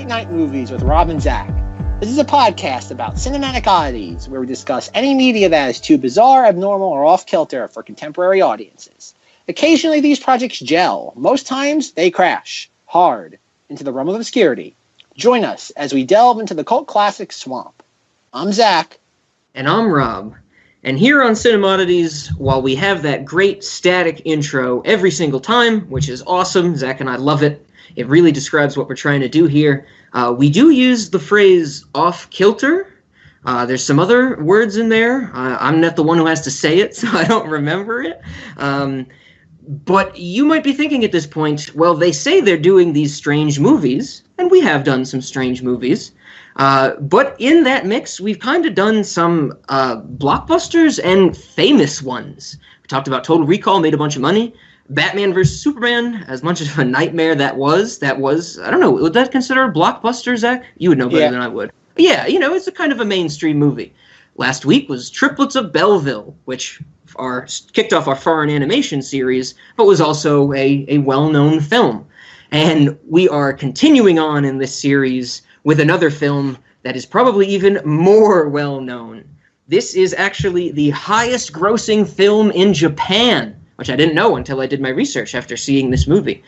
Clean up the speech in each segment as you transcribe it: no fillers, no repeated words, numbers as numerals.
Late Night Movies with Rob and Zack. This is a podcast about cinematic oddities where we discuss any media that is too bizarre, abnormal, or off-kilter for contemporary audiences. Occasionally these projects gel. Most times they crash hard into the realm of obscurity. Join us as we delve into the cult classic swamp. I'm Zack. And I'm Rob. And here on Cinemodities, while we have that great static intro every single time, which is awesome, Zack and I love it, it really describes what we're trying to do here, we do use the phrase off-kilter. There's some other words in there. I'm not the one who has to say it, so I don't remember it. But you might be thinking at this point, well, they say they're doing these strange movies, and we have done some strange movies. But in that mix, we've kind of done some blockbusters and famous ones. We talked about Total Recall, made a bunch of money. Batman vs. Superman, as much of a nightmare that was, I don't know, would that consider a blockbuster, Zack? You would know better than I would. But yeah, it's a kind of a mainstream movie. Last week was Triplets of Belleville, which kicked off our foreign animation series, but was also a well-known film. And we are continuing on in this series with another film that is probably even more well-known. This is actually the highest-grossing film in Japan, which I didn't know until I did my research after seeing this movie.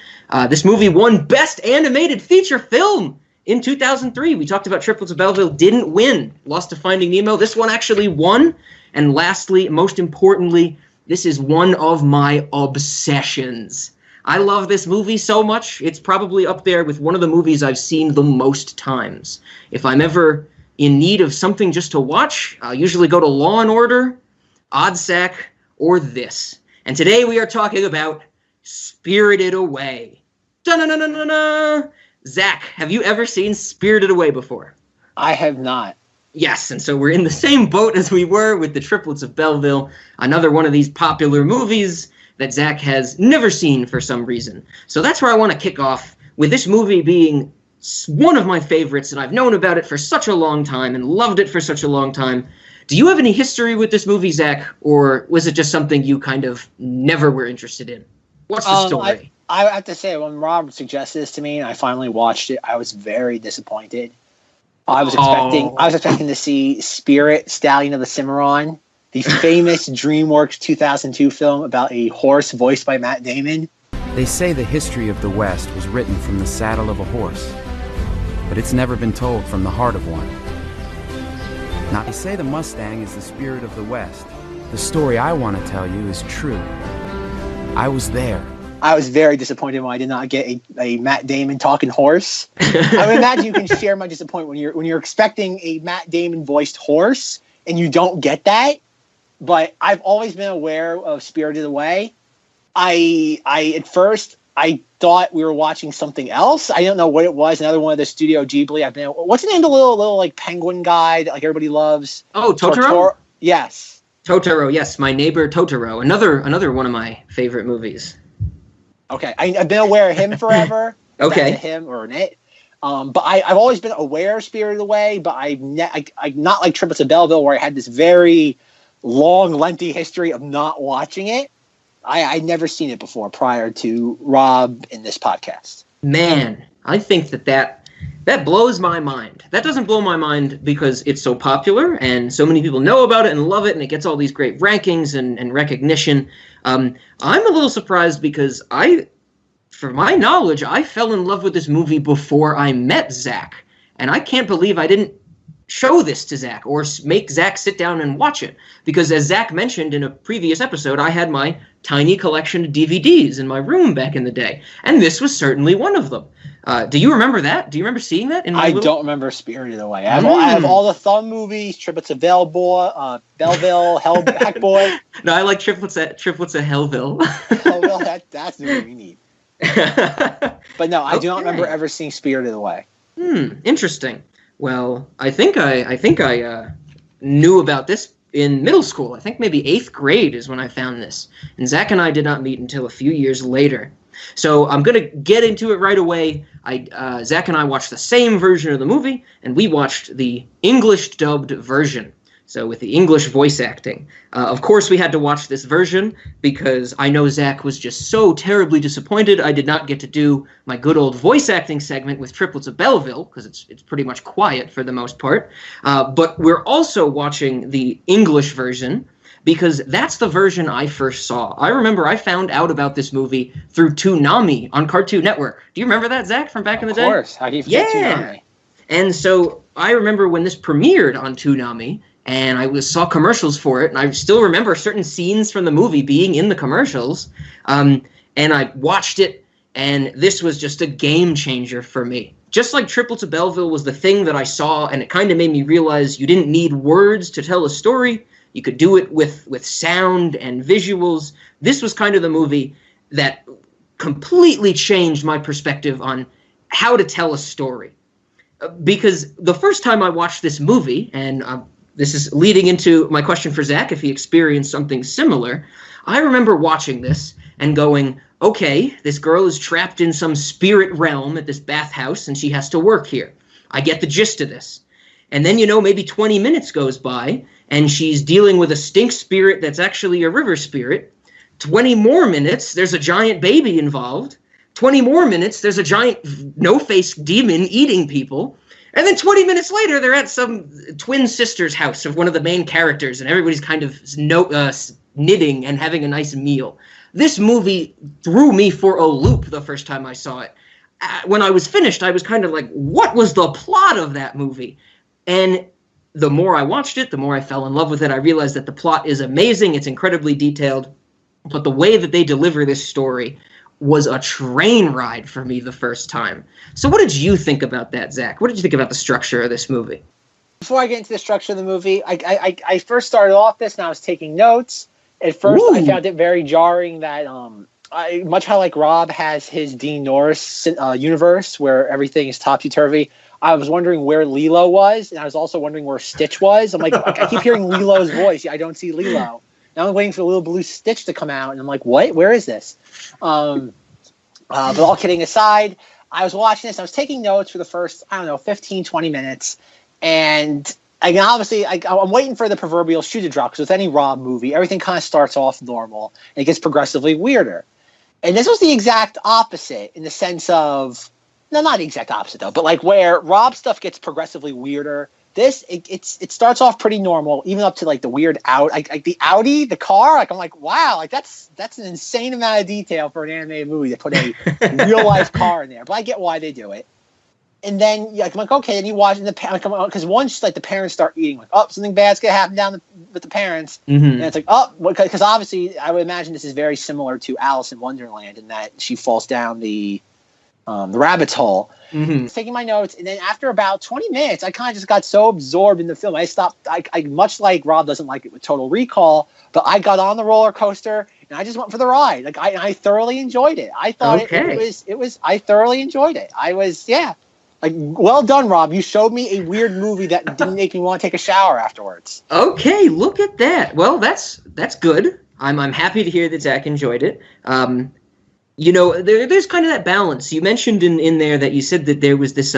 This movie won Best Animated Feature Film in 2003. We talked about Triplets of Belleville, didn't win, lost to Finding Nemo. This one actually won. And lastly, most importantly, this is one of my obsessions. I love this movie so much, it's probably up there with one of the movies I've seen the most times. If I'm ever in need of something just to watch, I'll usually go to Law & Order, Oddsack, or this. And today we are talking about Spirited Away. Da-na-na-na-na-na! Zack, have you ever seen Spirited Away before? I have not. Yes, and so we're in the same boat as we were with the Triplets of Belleville, another one of these popular movies that Zack has never seen for some reason. So that's where I want to kick off, with this movie being one of my favorites, and I've known about it for such a long time and loved it for such a long time. Do you have any history with this movie, Zack, or was it just something you kind of never were interested in? What's the story? I have to say, when Rob suggested this to me and I finally watched it, I was very disappointed. I was expecting to see Spirit, Stallion of the Cimarron, the famous DreamWorks 2002 film about a horse voiced by Matt Damon. They say the history of the West was written from the saddle of a horse, but it's never been told from the heart of one. Now, they say the Mustang is the spirit of the West. The story I want to tell you is true. I was there. I was very disappointed when I did not get a Matt Damon talking horse. I would imagine you can share my disappointment when you're expecting a Matt Damon voiced horse and you don't get that. But I've always been aware of Spirited Away. At first I thought we were watching something else. I don't know what it was. Another one of the Studio Ghibli. What's the name of the little like penguin guy that like everybody loves? Oh, Totoro? Yes. Totoro, yes, My Neighbor Totoro. Another one of my favorite movies. Okay, I've been aware of him forever. Okay. Him or an it. But I've always been aware of Spirited Away, but I'm not like Triplets of Belleville where I had this very long, lengthy history of not watching it. I'd never seen it before prior to Rob in this podcast. Man, I think that blows my mind. That doesn't blow my mind because it's so popular and so many people know about it and love it and it gets all these great rankings and recognition. I'm a little surprised because for my knowledge, I fell in love with this movie before I met Zack. And I can't believe I didn't show this to Zack or make Zack sit down and watch it. Because as Zack mentioned in a previous episode, I had my tiny collection of DVDs in my room back in the day. And this was certainly one of them. Do you remember that? Do you remember seeing that? Don't remember Spirited Away. I have all the Thumb movies, Triplets of Belleville, Hellback Boy. No, I like Triplets of Hellville. Hellville, that's the movie we need. But no, I do not remember ever seeing Spirited Away. Interesting. Well, I think I knew about this in middle school. I think maybe 8th grade is when I found this. And Zack and I did not meet until a few years later. So I'm going to get into it right away. Zack and I watched the same version of the movie, and we watched the English-dubbed version. So with the English voice acting. Of course, we had to watch this version because I know Zach was just so terribly disappointed I did not get to do my good old voice acting segment with Triplets of Belleville, because it's pretty much quiet for the most part. But we're also watching the English version, because that's the version I first saw. I remember I found out about this movie through Toonami on Cartoon Network. Do you remember that, Zach, from back in the day? Of course. How do you forget Toonami? And so I remember when this premiered on Toonami, and I saw commercials for it, and I still remember certain scenes from the movie being in the commercials, and I watched it, and this was just a game changer for me. Just like Triplets of Belleville was the thing that I saw, and it kind of made me realize you didn't need words to tell a story. You could do it with sound and visuals. This was kind of the movie that completely changed my perspective on how to tell a story. Because the first time I watched this movie, and this is leading into my question for Zach, if he experienced something similar, I remember watching this and going, okay, this girl is trapped in some spirit realm at this bathhouse, and she has to work here. I get the gist of this. And then, maybe 20 minutes goes by, and she's dealing with a stink spirit that's actually a river spirit. 20 more minutes, there's a giant baby involved. 20 more minutes, there's a giant no-face demon eating people. And then 20 minutes later, they're at some twin sister's house of one of the main characters, and everybody's kind of knitting and having a nice meal. This movie threw me for a loop the first time I saw it. When I was finished, I was kind of like, what was the plot of that movie? And the more I watched it, the more I fell in love with it. I realized that the plot is amazing. It's incredibly detailed. But the way that they deliver this story was a train ride for me the first time. So what did you think about that, Zach? What did you think about the structure of this movie? Before I get into the structure of the movie, I first started off this and I was taking notes. At first, I found it very jarring that, much how like Rob has his Dean Norris universe where everything is topsy-turvy, I was wondering where Lilo was, and I was also wondering where Stitch was. I'm like, I keep hearing Lilo's voice. I don't see Lilo. Now I'm waiting for the little blue Stitch to come out, and I'm like, what? Where is this? But all kidding aside, I was watching this. I was taking notes for the first, 15, 20 minutes. And again, obviously, I'm waiting for the proverbial shoe to drop, because with any Rob movie, everything kind of starts off normal, and it gets progressively weirder. And this was the exact opposite in the sense of, no, not the exact opposite, though, but like where Rob stuff gets progressively weirder. This, it starts off pretty normal, even up to like the weird like the Audi, the car. Like I'm like, wow, like that's an insane amount of detail for an animated movie to put a real life car in there. But I get why they do it. And then I'm like, okay, and you watch because once like the parents start eating, like, oh, something bad's gonna happen with the parents, and it's like, oh, because obviously I would imagine this is very similar to Alice in Wonderland in that she falls down the rabbit's hole. I was taking my notes, and then after about 20 minutes, I kind of just got so absorbed in the film. I stopped. I much like Rob doesn't like it with Total Recall, but I got on the roller coaster and I just went for the ride. Like I thoroughly enjoyed it. I thought it was. I thoroughly enjoyed it. I was like, well done, Rob. You showed me a weird movie that didn't make me want to take a shower afterwards. Okay, look at that. Well, that's good. I'm happy to hear that Zach enjoyed it. There's kind of that balance. You mentioned in there that you said that there was this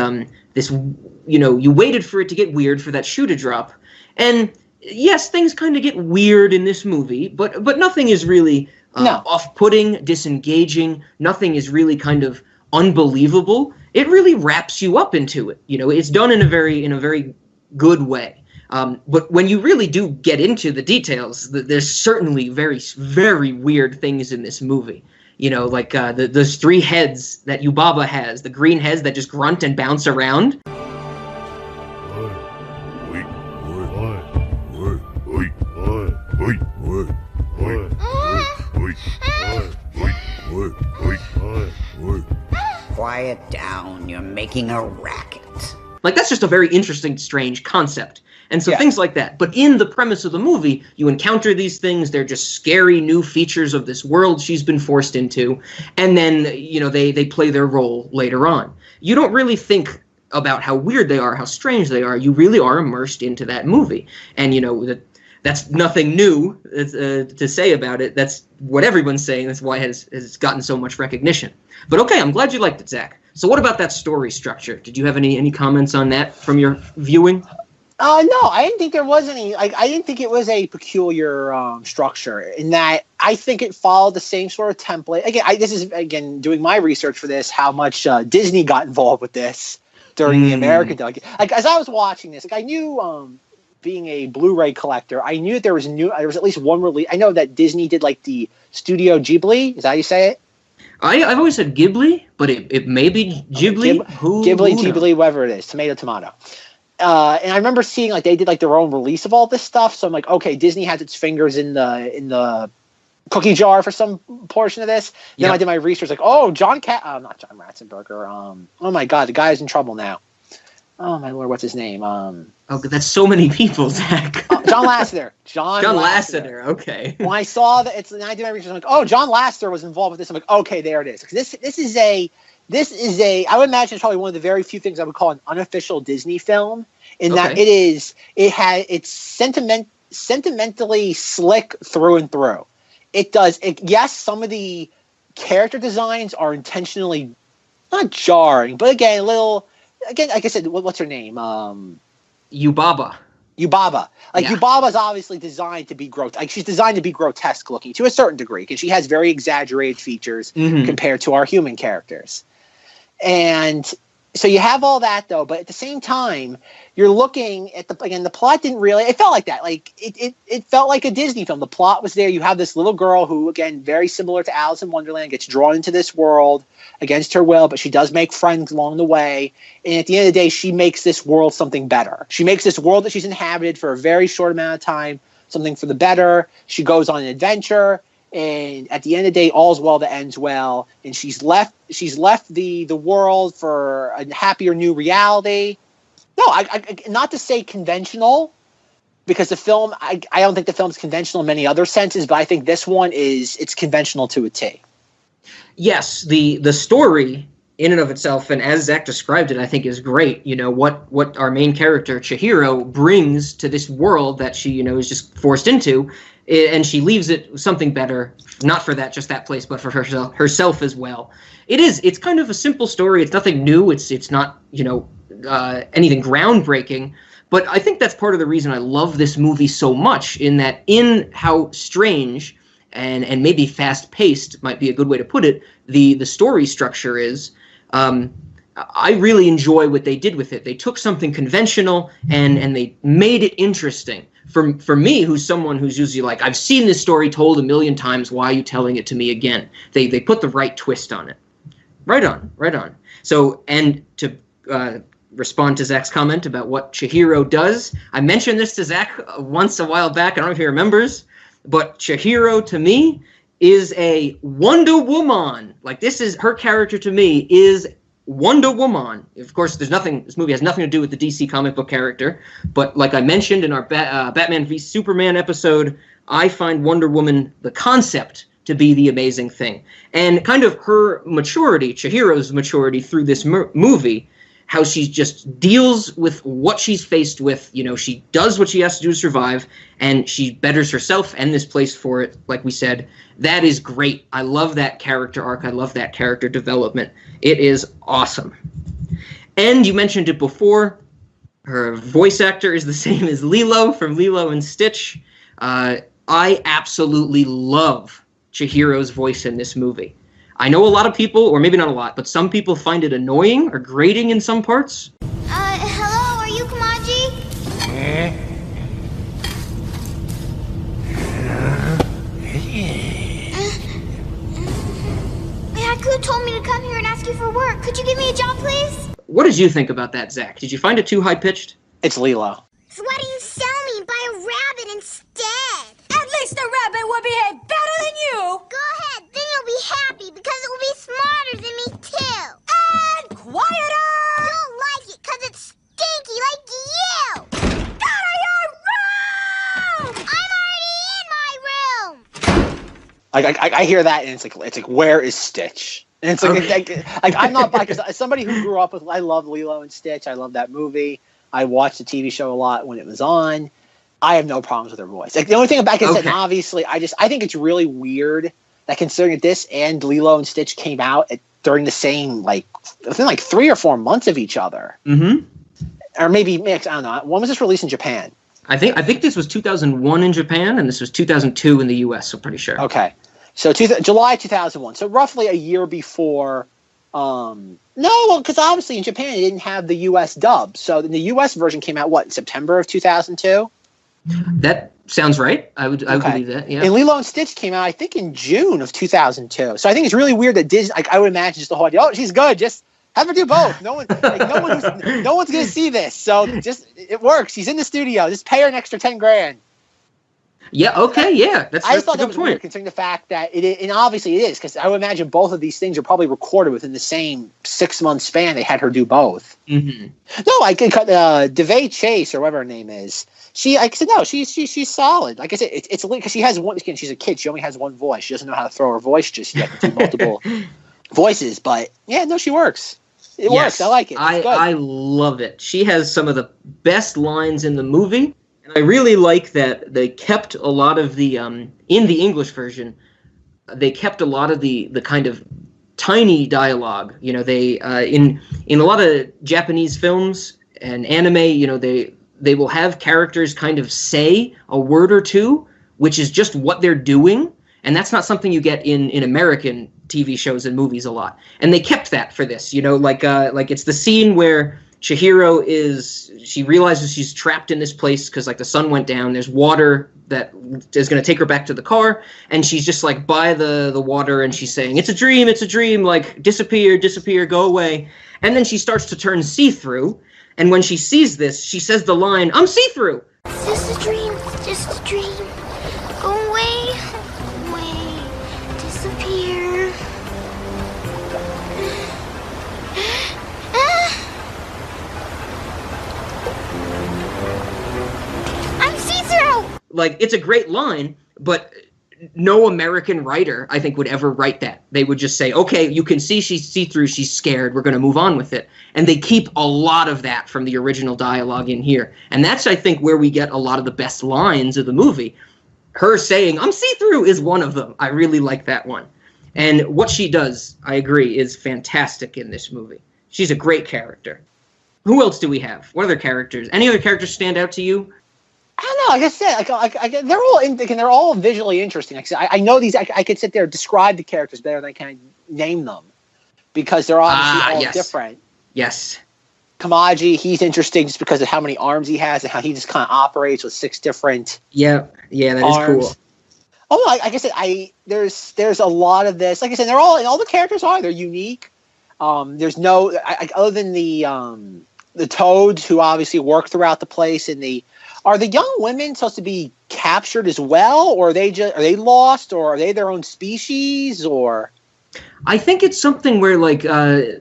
you waited for it to get weird for that shoe to drop. And yes, things kind of get weird in this movie, but nothing is really off-putting, disengaging. Nothing is really kind of unbelievable. It really wraps you up into it. It's done in a very good way. But when you really do get into the details, there's certainly very, very weird things in this movie. Like those three heads that Yubaba has, the green heads that just grunt and bounce around. Quiet down, you're making a racket. Like, that's just a very interesting, strange concept. And so things like that. But in the premise of the movie, you encounter these things. They're just scary new features of this world she's been forced into. And then, they play their role later on. You don't really think about how weird they are, how strange they are. You really are immersed into that movie. And, that's nothing new to say about it. That's what everyone's saying. That's why it's gotten so much recognition. But okay, I'm glad you liked it, Zach. So what about that story structure? Did you have any comments on that from your viewing? No, I didn't think there was any. I didn't think it was a peculiar structure in that. I think it followed the same sort of template. Again, this is doing my research for this. How much Disney got involved with this during the American delegate. Like as I was watching this, I knew, being a Blu-ray collector, I knew that there was at least one release. I know that Disney did like the Studio Ghibli. Is that how you say it? I've always said Ghibli, but it may be Ghibli. Ghibli, whatever it is. Tomato. And I remember seeing like they did like their own release of all this stuff. So I'm like, okay, Disney has its fingers in the cookie jar for some portion of this. Then I did my research, like, not John Ratzenberger. Oh my God, the guy is in trouble now. Oh my Lord, what's his name? That's so many people, Zach. John Lasseter. John Lasseter. Okay. When I saw that, I did my research. I'm like, John Lasseter was involved with this. I'm like, okay, there it is. Because this is a. I would imagine it's probably one of the very few things I would call an unofficial Disney film. That it's sentimentally slick through and through. It does. Yes, some of the character designs are intentionally not jarring, but again, like I said, what's her name? Yubaba. Yubaba's obviously designed to be she's designed to be grotesque looking to a certain degree because she has very exaggerated features compared to our human characters. And so you have all that though, but at the same time, you're looking at the plot didn't really, it felt like that. Like it felt like a Disney film. The plot was there. You have this little girl who, again, very similar to Alice in Wonderland, gets drawn into this world against her will, but she does make friends along the way. And at the end of the day, she makes this world something better. She makes this world that she's inhabited for a very short amount of time something for the better. She goes on an adventure. And at the end of the day, all's well that ends well. And she's left the world for a happier new reality. No, I not to say conventional, because the film, I don't think the film's conventional in many other senses, but I think this one it's conventional to a T. Yes, the story in and of itself, and as Zack described it, I think is great. You know, what our main character, Chihiro, brings to this world that she, is just forced into, and she leaves it something better, not for just that place, but for herself as well. It's kind of a simple story. It's nothing new. It's not, anything groundbreaking. But I think that's part of the reason I love this movie so much, in how strange and maybe fast-paced might be a good way to put it, the story structure is. I really enjoy what they did with it. They took something conventional and they made it interesting. For me, who's someone who's usually like, I've seen this story told 1,000,000 times, why are you telling it to me again? They put the right twist on it. Right on. So, and to respond to Zach's comment about what Chihiro does, I mentioned this to Zach once a while back, I don't know if he remembers, but Chihiro to me is a Wonder Woman. Like, her character to me is Wonder Woman. Of course, this movie has nothing to do with the DC comic book character, but like I mentioned in our Batman v Superman episode, I find Wonder Woman, the concept, to be the amazing thing. And kind of her maturity, Chihiro's maturity through this movie, how she just deals with what she's faced with. She does what she has to do to survive, and she betters herself and this place for it, like we said. That is great. I love that character arc. I love that character development. It is awesome. And you mentioned it before, her voice actor is the same as Lilo from Lilo and Stitch. I absolutely love Chihiro's voice in this movie. I know a lot of people, or maybe not a lot, but some people find it annoying or grating in some parts. Hello, are you Kamaji? Haku told me to come here and ask you for work. Could you give me a job, please? What did you think about that, Zach? Did you find it too high-pitched? It's Lilo. So why do you sell me? Buy a rabbit instead. At least a rabbit will behave better than you. Go ahead, then you'll be happy because it will be smarter than me too. And quieter. You don't like it because it's stinky like you. Out of your room! I'm already in my room. I hear that and it's like where is Stitch? And it's like I'm not because as somebody who grew up with, I love Lilo and Stitch. I love that movie. I watched the TV show a lot when it was on. I have no problems with her voice. Like the only thing about it is that obviously I think it's really weird that considering that this and Lilo and Stitch came out during the same within 3 or 4 months of each other. Mm-hmm. or maybe I don't know. When was this released in Japan? I think this was 2001 in Japan, and this was 2002 in the U.S. I'm pretty sure. Okay, so July 2001. So roughly a year before. No, because obviously in Japan it didn't have the U.S. dub. So the U.S. version came out in September of 2002. That sounds right. I would believe that. Yeah. And Lilo and Stitch came out, I think, in June of 2002. So I think it's really weird that Disney. Like, I would imagine just the whole idea. Oh, she's good. Just have her do both. No one's going to see this. So it works. She's in the studio. Just pay her an extra $10,000. Yeah. Okay. Yeah. That's I just thought a that good was point. weird, considering the fact that and obviously it is, because I would imagine both of these things are probably recorded within the same 6-month span. They had her do both. Mm-hmm. No, I could cut DeVay Chase or whatever her name is. She's solid. Like I said, it's because she has one. Again, she's a kid. She only has one voice. She doesn't know how to throw her voice just yet to do multiple voices. But yeah, no, she works. It works. I like it. I love it. She has some of the best lines in the movie. And I really like that they kept a lot of the in the English version. They kept a lot of the kind of tiny dialogue. You know, they in a lot of Japanese films and anime, you know, they will have characters kind of say a word or two, which is just what they're doing, and that's not something you get in American TV shows and movies a lot. And they kept that for this. You know, like it's the scene where Chihiro she realizes she's trapped in this place because like the sun went down. There's water that is going to take her back to the car, and she's just like by the water, and she's saying, it's a dream, like disappear, go away. And then she starts to turn see-through, and when she sees this, she says the line, I'm see-through. Is this a dream? Just a dream. Go away. Disappear. Like, it's a great line, but no American writer, I think, would ever write that. They would just say, okay, you can see she's see-through, she's scared, we're going to move on with it. And they keep a lot of that from the original dialogue in here. And that's, I think, where we get a lot of the best lines of the movie. Her saying, I'm see-through, is one of them. I really like that one. And what she does, I agree, is fantastic in this movie. She's a great character. Who else do we have? What other characters? Any other characters stand out to you? I don't know. Like I said, they're all visually interesting. Like I said, I know these. I could sit there and describe the characters better than I can name them because they're obviously all different. Yes. Kamaji, he's interesting just because of how many arms he has and how he just kind of operates with 6 different. Yeah, that arms. is cool. Oh, like I said, there's a lot of this. Like I said, all the characters they're unique. There's no other than the toads who obviously work throughout the place, and are the young women supposed to be captured as well, or are they lost, or are they their own species, or? I think it's something where like I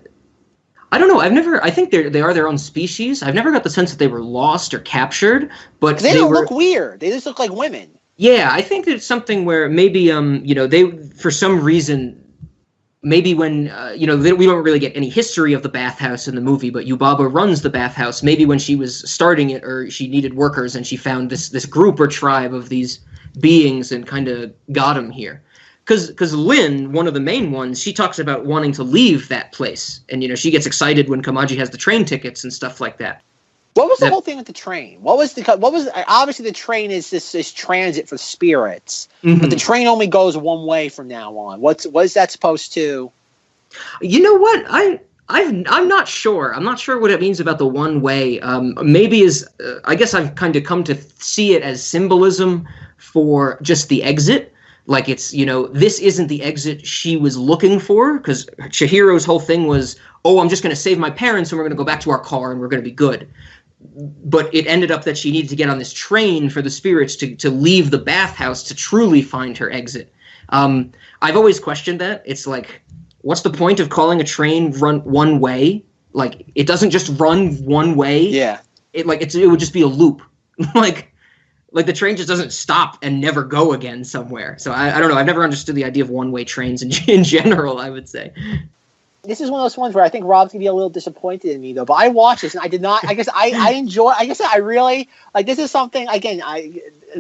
don't know. I think they are their own species. I've never got the sense that they were lost or captured, but they don't look weird. They just look like women. Yeah, I think it's something where maybe they for some reason. Maybe when, we don't really get any history of the bathhouse in the movie, but Yubaba runs the bathhouse. Maybe when she was starting it, or she needed workers, and she found this group or tribe of these beings and kind of got them here. Because Lynn, one of the main ones, she talks about wanting to leave that place. And, she gets excited when Kamaji has the train tickets and stuff like that. What was the whole thing with the train? Obviously the train is this transit for spirits, but the train only goes one way from now on. What is that supposed to? You know what? I'm not sure. I'm not sure what it means about the one way. Maybe I guess I've kind of come to see it as symbolism for just the exit. Like it's, this isn't the exit she was looking for, because Chihiro's whole thing was, oh, I'm just going to save my parents and we're going to go back to our car and we're going to be good. But it ended up that she needed to get on this train for the spirits to leave the bathhouse to truly find her exit. I've always questioned that. It's like, what's the point of calling a train run one way? Like, it doesn't just run one way. Yeah. It would just be a loop. like the train just doesn't stop and never go again somewhere. So I don't know. I've never understood the idea of one-way trains in general, I would say. This is one of those ones where I think Rob's gonna be a little disappointed in me, though. But I watched this and I did not. I guess I enjoy. I guess I really like. This is something again.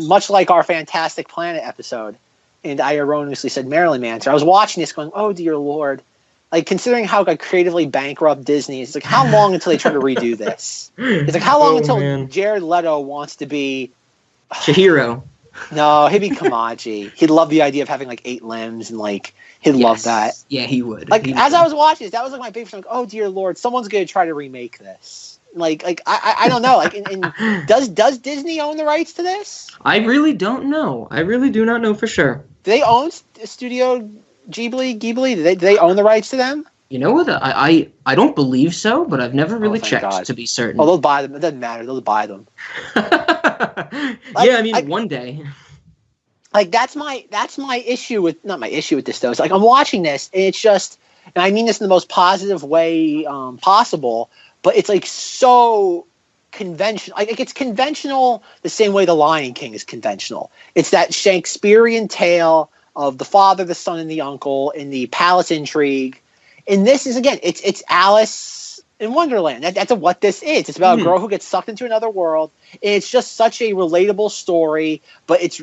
Much like our Fantastic Planet episode, and I erroneously said Marilyn Manson. I was watching this, going, "Oh dear Lord." like considering how like creatively bankrupt Disney is, like how long until they try to redo this? It's like how long until Jared Leto wants to be Chihiro. No, he'd be Kamaji. He'd love the idea of having like 8 limbs and like he'd love that. Yeah, he would. Like as I was watching this, that was like my big like, oh dear Lord, someone's gonna try to remake this. Like I don't know. Like, does Disney own the rights to this? I really don't know. I really do not know for sure. Do they own Studio Ghibli? Do they own the rights to them? You know what? I don't believe so, but I've never really checked to be certain. Oh, they'll buy them. It doesn't matter. They'll buy them. Yeah, I mean, one day. Like that's my issue with not my issue with this though. It's like I'm watching this and it's just, and I mean this in the most positive way possible, but it's like so conventional. Like it's conventional the same way The Lion King is conventional. It's that Shakespearean tale of the father, the son, and the uncle in the palace intrigue. And this is again, it's Alice in Wonderland. That's what this is. It's about a girl who gets sucked into another world. And it's just such a relatable story. But it's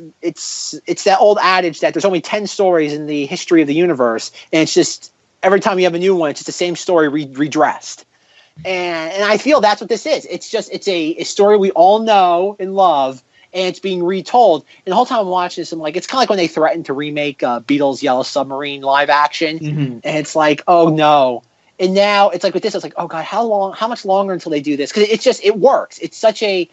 that old adage that there's only 10 stories in the history of the universe, and it's just every time you have a new one, it's just the same story redressed. And I feel that's what this is. It's a story we all know and love, and it's being retold. And the whole time I'm watching this, I'm like, it's kind of like when they threatened to remake Beatles' Yellow Submarine live action, and it's like, oh no. And now it's like with this, it's like, oh god, how much longer until they do this? Because it works. It's such a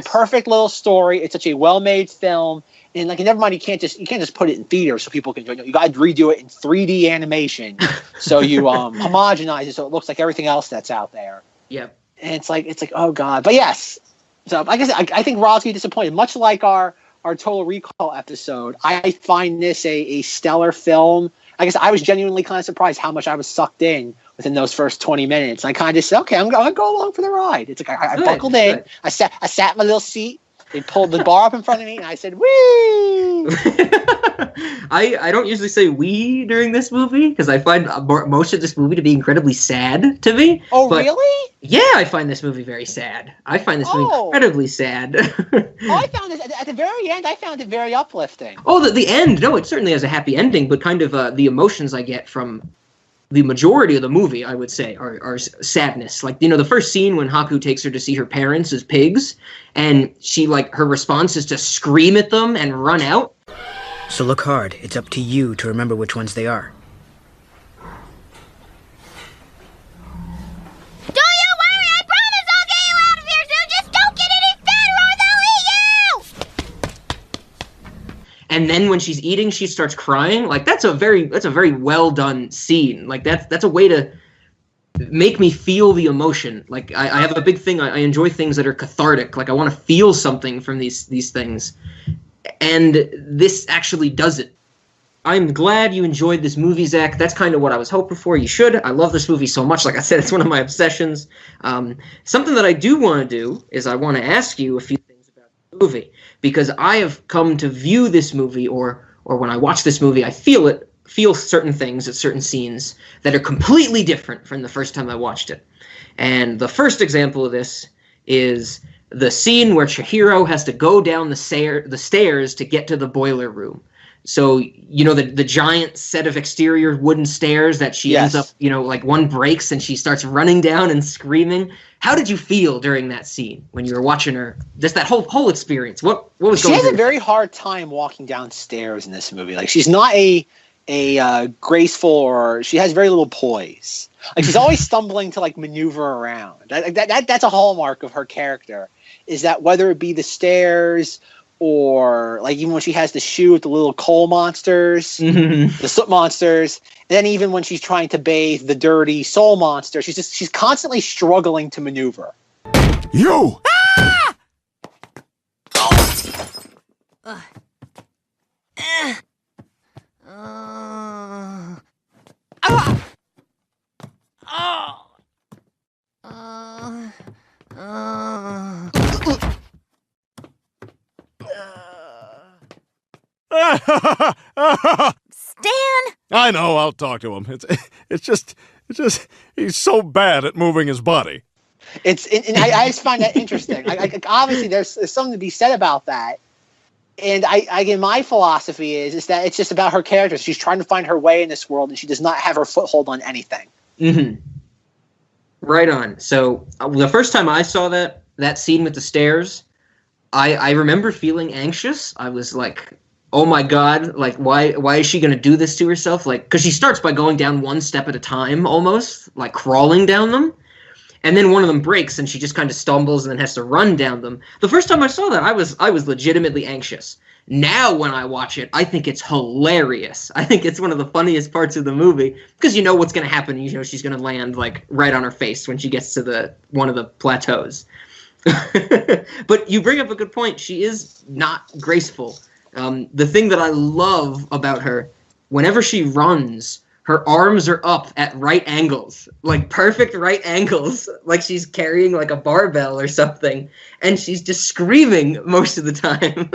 perfect little story. It's such a well-made film. And like, never mind, you can't just put it in theaters so people can join. You got to redo it in 3D animation, so you homogenize it so it looks like everything else that's out there. Yep. And it's like oh god, but yes. So like I said, I think Rob's gonna be disappointed. Much like our Total Recall episode, I find this a stellar film. I guess I was genuinely kind of surprised how much I was sucked in within those first 20 minutes. I kind of just said, okay, I'm gonna go along for the ride. It's like I buckled in. I sat in my little seat. They pulled the bar up in front of me, and I said, "Wee!" I don't usually say "wee" during this movie because I find most of this movie to be incredibly sad to me. Oh, really? Yeah, I find this movie very sad. I find this movie incredibly sad. I found this at the very end. I found it very uplifting. Oh, the end? No, it certainly has a happy ending, but kind of the emotions I get from the majority of the movie, I would say, are sadness. Like, the first scene when Haku takes her to see her parents as pigs, and she, like, her response is to scream at them and run out. So look hard. It's up to you to remember which ones they are. Don't you worry! I promise I'll get you out of here soon! Just don't get any fatter or they'll eat you! And then when she's eating, she starts crying. Like, that's a very well done scene. Like, that's a way to make me feel the emotion. Like, I have a big thing. I enjoy things that are cathartic. Like, I want to feel something from these things. And this actually does it. I'm glad you enjoyed this movie, Zach. That's kind of what I was hoping for. You should. I love this movie so much. Like I said, it's one of my obsessions. Something that I do want to do is I want to ask you a few things about the movie. Because I have come to view this movie, or when I watch this movie, I feel certain things at certain scenes that are completely different from the first time I watched it. And the first example of this is the scene where Chihiro has to go down the stairs to get to the boiler room. So, the giant set of exterior wooden stairs that she ends up, like one breaks and she starts running down and screaming. How did you feel during that scene when you were watching her? Just that whole experience. What was going on? She has a very hard time walking downstairs in this movie. Like, she's not a graceful, or she has very little poise. Like, she's always stumbling to like maneuver around. That's a hallmark of her character. Is that whether it be the stairs or like even when she has to shoot with the little coal monsters, the soot monsters, and then even when she's trying to bathe the dirty soul monster, she's constantly struggling to maneuver. You! Ah! Stan? I know, I'll talk to him. It's just he's so bad at moving his body. I just find that interesting. Like, obviously there's something to be said about that. And again, my philosophy is that it's just about her character. She's trying to find her way in this world, and she does not have her foothold on anything. Mm-hmm. Right on. So the first time I saw that scene with the stairs, I remember feeling anxious. I was like, oh my God, like, why is she going to do this to herself? Like, because she starts by going down one step at a time, almost, like crawling down them. And then one of them breaks, and she just kind of stumbles and then has to run down them. The first time I saw that, I was legitimately anxious. Now, when I watch it, I think it's hilarious. I think it's one of the funniest parts of the movie, because you know what's going to happen. You know she's going to land, like, right on her face when she gets to one of the plateaus. But you bring up a good point. She is not graceful. The thing that I love about her, whenever she runs, her arms are up at right angles, like perfect right angles, like she's carrying like a barbell or something, and she's just screaming most of the time.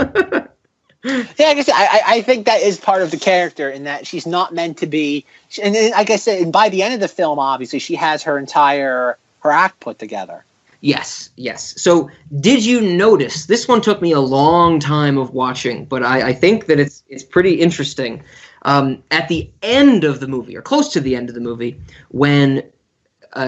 Yeah, I guess I think that is part of the character in that she's not meant to be. And then, like I said, and by the end of the film, obviously, she has her act put together. Yes. So did you notice, this one took me a long time of watching, but I think that it's pretty interesting. At the end of the movie, or close to the end of the movie, when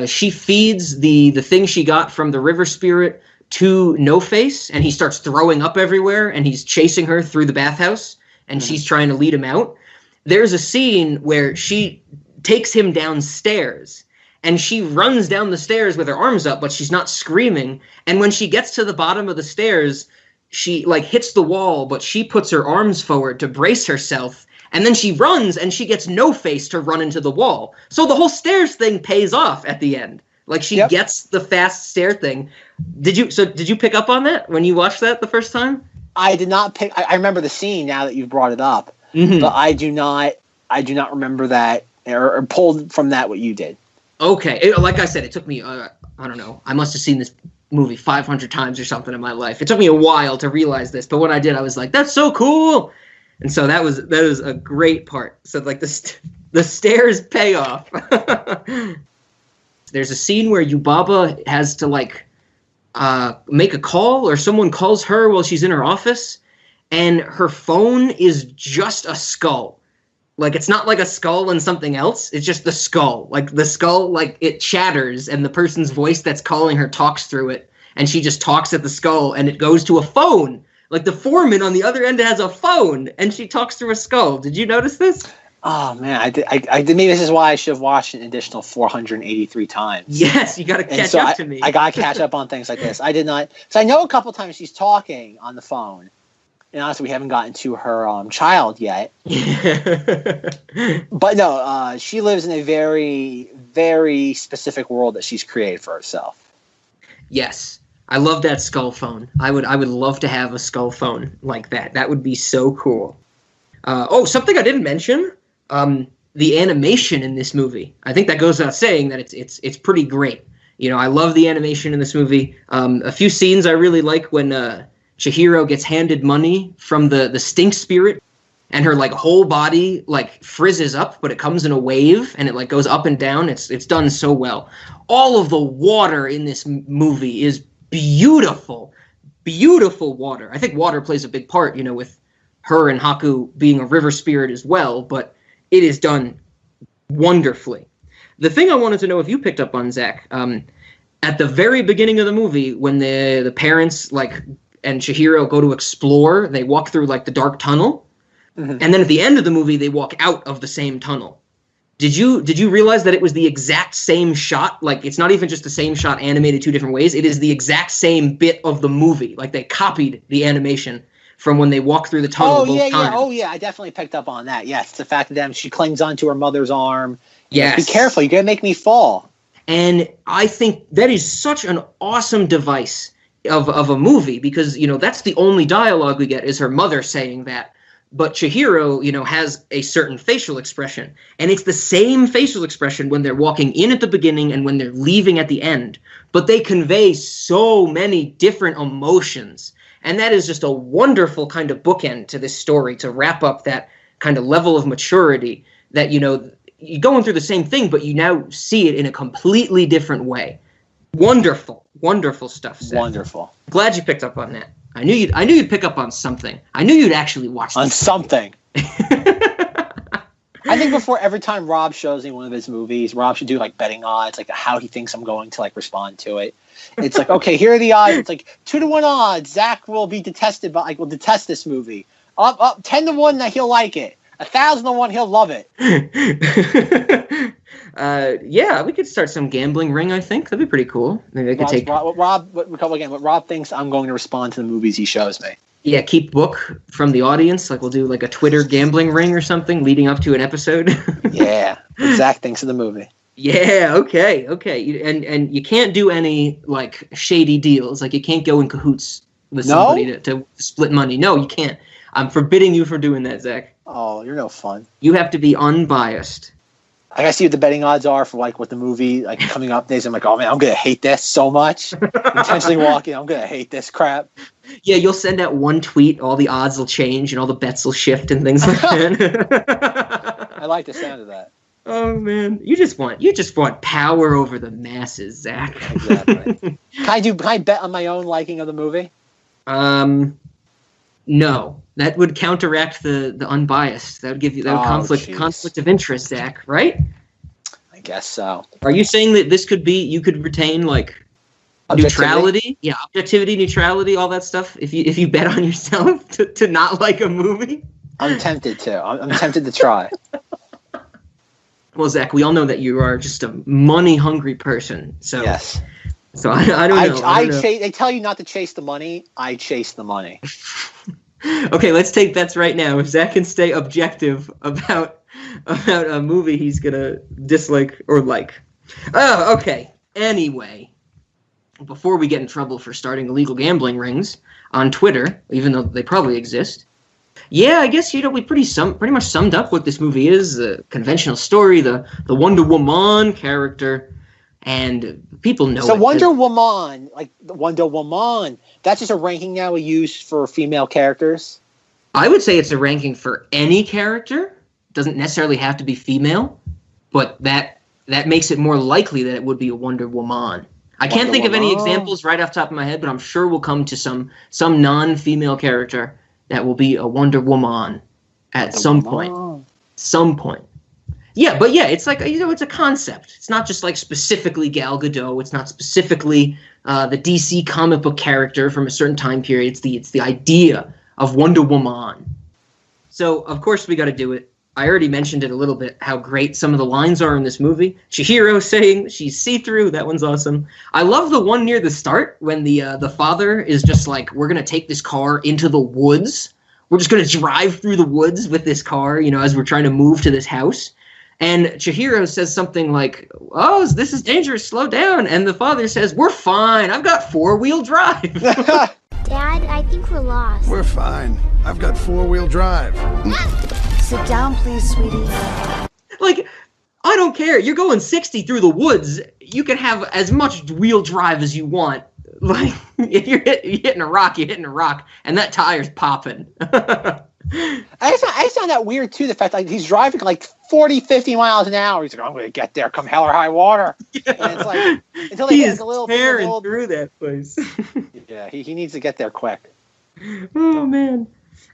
she feeds the thing she got from the river spirit to No-Face, and he starts throwing up everywhere, and he's chasing her through the bathhouse, and she's trying to lead him out, there's a scene where she takes him downstairs, and she runs down the stairs with her arms up, but she's not screaming, and when she gets to the bottom of the stairs, she, like, hits the wall, but she puts her arms forward to brace herself, and then she runs, and she gets No-Face to run into the wall. So the whole stairs thing pays off at the end. Like, she gets the fast stair thing. Did you pick up on that when you watched that the first time? I did not pick. I remember the scene now that you've brought it up, but I do not remember that or pulled from that what you did. Okay, like I said, it took me. I don't know. I must have seen this movie 500 times or something in my life. It took me a while to realize this, but when I did, I was like, "That's so cool." And so that was a great part. So like the stairs pay off. There's a scene where Yubaba has to like make a call, or someone calls her while she's in her office, and her phone is just a skull. Like, it's not like a skull and something else. It's just the skull. Like, the skull, like, it shatters, and the person's voice that's calling her talks through it, and she just talks at the skull, and it goes to a phone. Like, the foreman on the other end has a phone, and she talks through a skull. Did you notice this? Oh, man. I did. Maybe this is why I should have watched an additional 483 times. Yes, you got to catch up to me. I got to catch up on things like this. I did not. So I know a couple times she's talking on the phone. And honestly, we haven't gotten to her child yet. But no, she lives in a very, very specific world that she's created for herself. Yes. I love that skull phone. I would love to have a skull phone like that. That would be so cool. Something I didn't mention, the animation in this movie. I think that goes without saying that it's pretty great. You know, I love the animation in this movie. A few scenes I really like when Chihiro gets handed money from the stink spirit, and her like whole body like frizzes up, but it comes in a wave and it like goes up and down. It's done so well. All of the water in this movie is beautiful water. I think water plays a big part, you know, with her and Haku being a river spirit as well, but it is done wonderfully. The thing I wanted to know if you picked up on, Zach, at the very beginning of the movie, when the parents like and Chihiro go to explore, they walk through like the dark tunnel, and then at the end of the movie they walk out of the same tunnel. Did you realize that it was the exact same shot? Like, it's not even just the same shot animated two different ways. It is the exact same bit of the movie. Like, they copied the animation from when they walk through the tunnel both times. Oh, yeah, I definitely picked up on that. Yes, the fact that she clings onto her mother's arm. Yes. Be careful, you're going to make me fall. And I think that is such an awesome device of a movie, because, you know, that's the only dialogue we get is her mother saying that. But Chihiro, you know, has a certain facial expression. And it's the same facial expression when they're walking in at the beginning and when they're leaving at the end. But they convey so many different emotions. And that is just a wonderful kind of bookend to this story, to wrap up that kind of level of maturity that, you know, you're going through the same thing, but you now see it in a completely different way. Wonderful stuff, Seth. Wonderful. Glad you picked up on that. I knew you'd pick up on something. I knew you'd actually watch on something. I think before every time Rob shows me one of his movies, Rob should do like betting odds, like how he thinks I'm going to like respond to it. It's like, okay, here are the odds. It's like 2-1 odds. Zach will be detested, but like will detest this movie. Up 10-1 that he'll like it. 1,000-1 he'll love it. Yeah, we could start some gambling ring. I think that'd be pretty cool. Maybe I could take what Rob thinks I'm going to respond to the movies he shows me. Yeah, keep book from the audience. Like we'll do like a Twitter gambling ring or something leading up to an episode. Yeah, what Zach thinks of the movie. Yeah, okay. And you can't do any like shady deals. Like you can't go in cahoots with somebody to split money. No, you can't. I'm forbidding you from doing that, Zach. Oh, you're no fun. You have to be unbiased. I gotta see what the betting odds are for like what the movie like coming up days. I'm like, oh man, I'm gonna hate this so much. Intentionally walking, I'm gonna hate this crap. Yeah, you'll send out one tweet, all the odds will change and all the bets will shift and things like that. I like the sound of that. Oh man, you just want power over the masses, Zach. Exactly. Can I bet on my own liking of the movie? No, that would counteract the unbiased. That would conflict of interest, Zach. Right? I guess so. Are you saying that this could be you could retain like neutrality? Yeah, objectivity, neutrality, all that stuff. If you bet on yourself to not like a movie, I'm tempted to. I'm tempted to try. Well, Zach, we all know that you are just a money-hungry person. So yes. So I don't know. They tell you not to chase the money. I chase the money. Okay, let's take bets right now. If Zach can stay objective about a movie he's gonna dislike or like. Oh, okay. Anyway, before we get in trouble for starting illegal gambling rings on Twitter, even though they probably exist. Yeah, I guess we pretty much summed up what this movie is: the conventional story, the Wonder Woman character, and people know. So Wonder Woman, like Wonder Woman, that's just a ranking now we use for female characters. I would say it's a ranking for any character. It doesn't necessarily have to be female, but that makes it more likely that it would be a Wonder Woman. I can't think of any examples right off the top of my head, but I'm sure we'll come to some non-female character that will be a Wonder Woman at some point. Some point. Yeah, but yeah, it's like, it's a concept. It's not just like specifically Gal Gadot. It's not specifically the DC comic book character from a certain time period. It's the idea of Wonder Woman. So, of course, we got to do it. I already mentioned it a little bit, how great some of the lines are in this movie. Chihiro saying she's see-through. That one's awesome. I love the one near the start when the father is just like, we're going to take this car into the woods. We're just going to drive through the woods with this car, as we're trying to move to this house. And Chihiro says something like, oh, this is dangerous. Slow down. And the father says, we're fine. I've got 4-wheel drive. Dad, I think we're lost. We're fine. I've got 4-wheel drive. Sit down, please, sweetie. Like, I don't care. You're going 60 through the woods. You can have as much wheel drive as you want. Like, if you're hitting a rock, you're hitting a rock. And that tire's popping. I found that weird, too, the fact like he's driving like 40, 50 miles an hour. He's like, I'm going to get there come hell or high water. Yeah. And it's like, until he gets a little tearing through that place. Yeah, he needs to get there quick. Oh, man.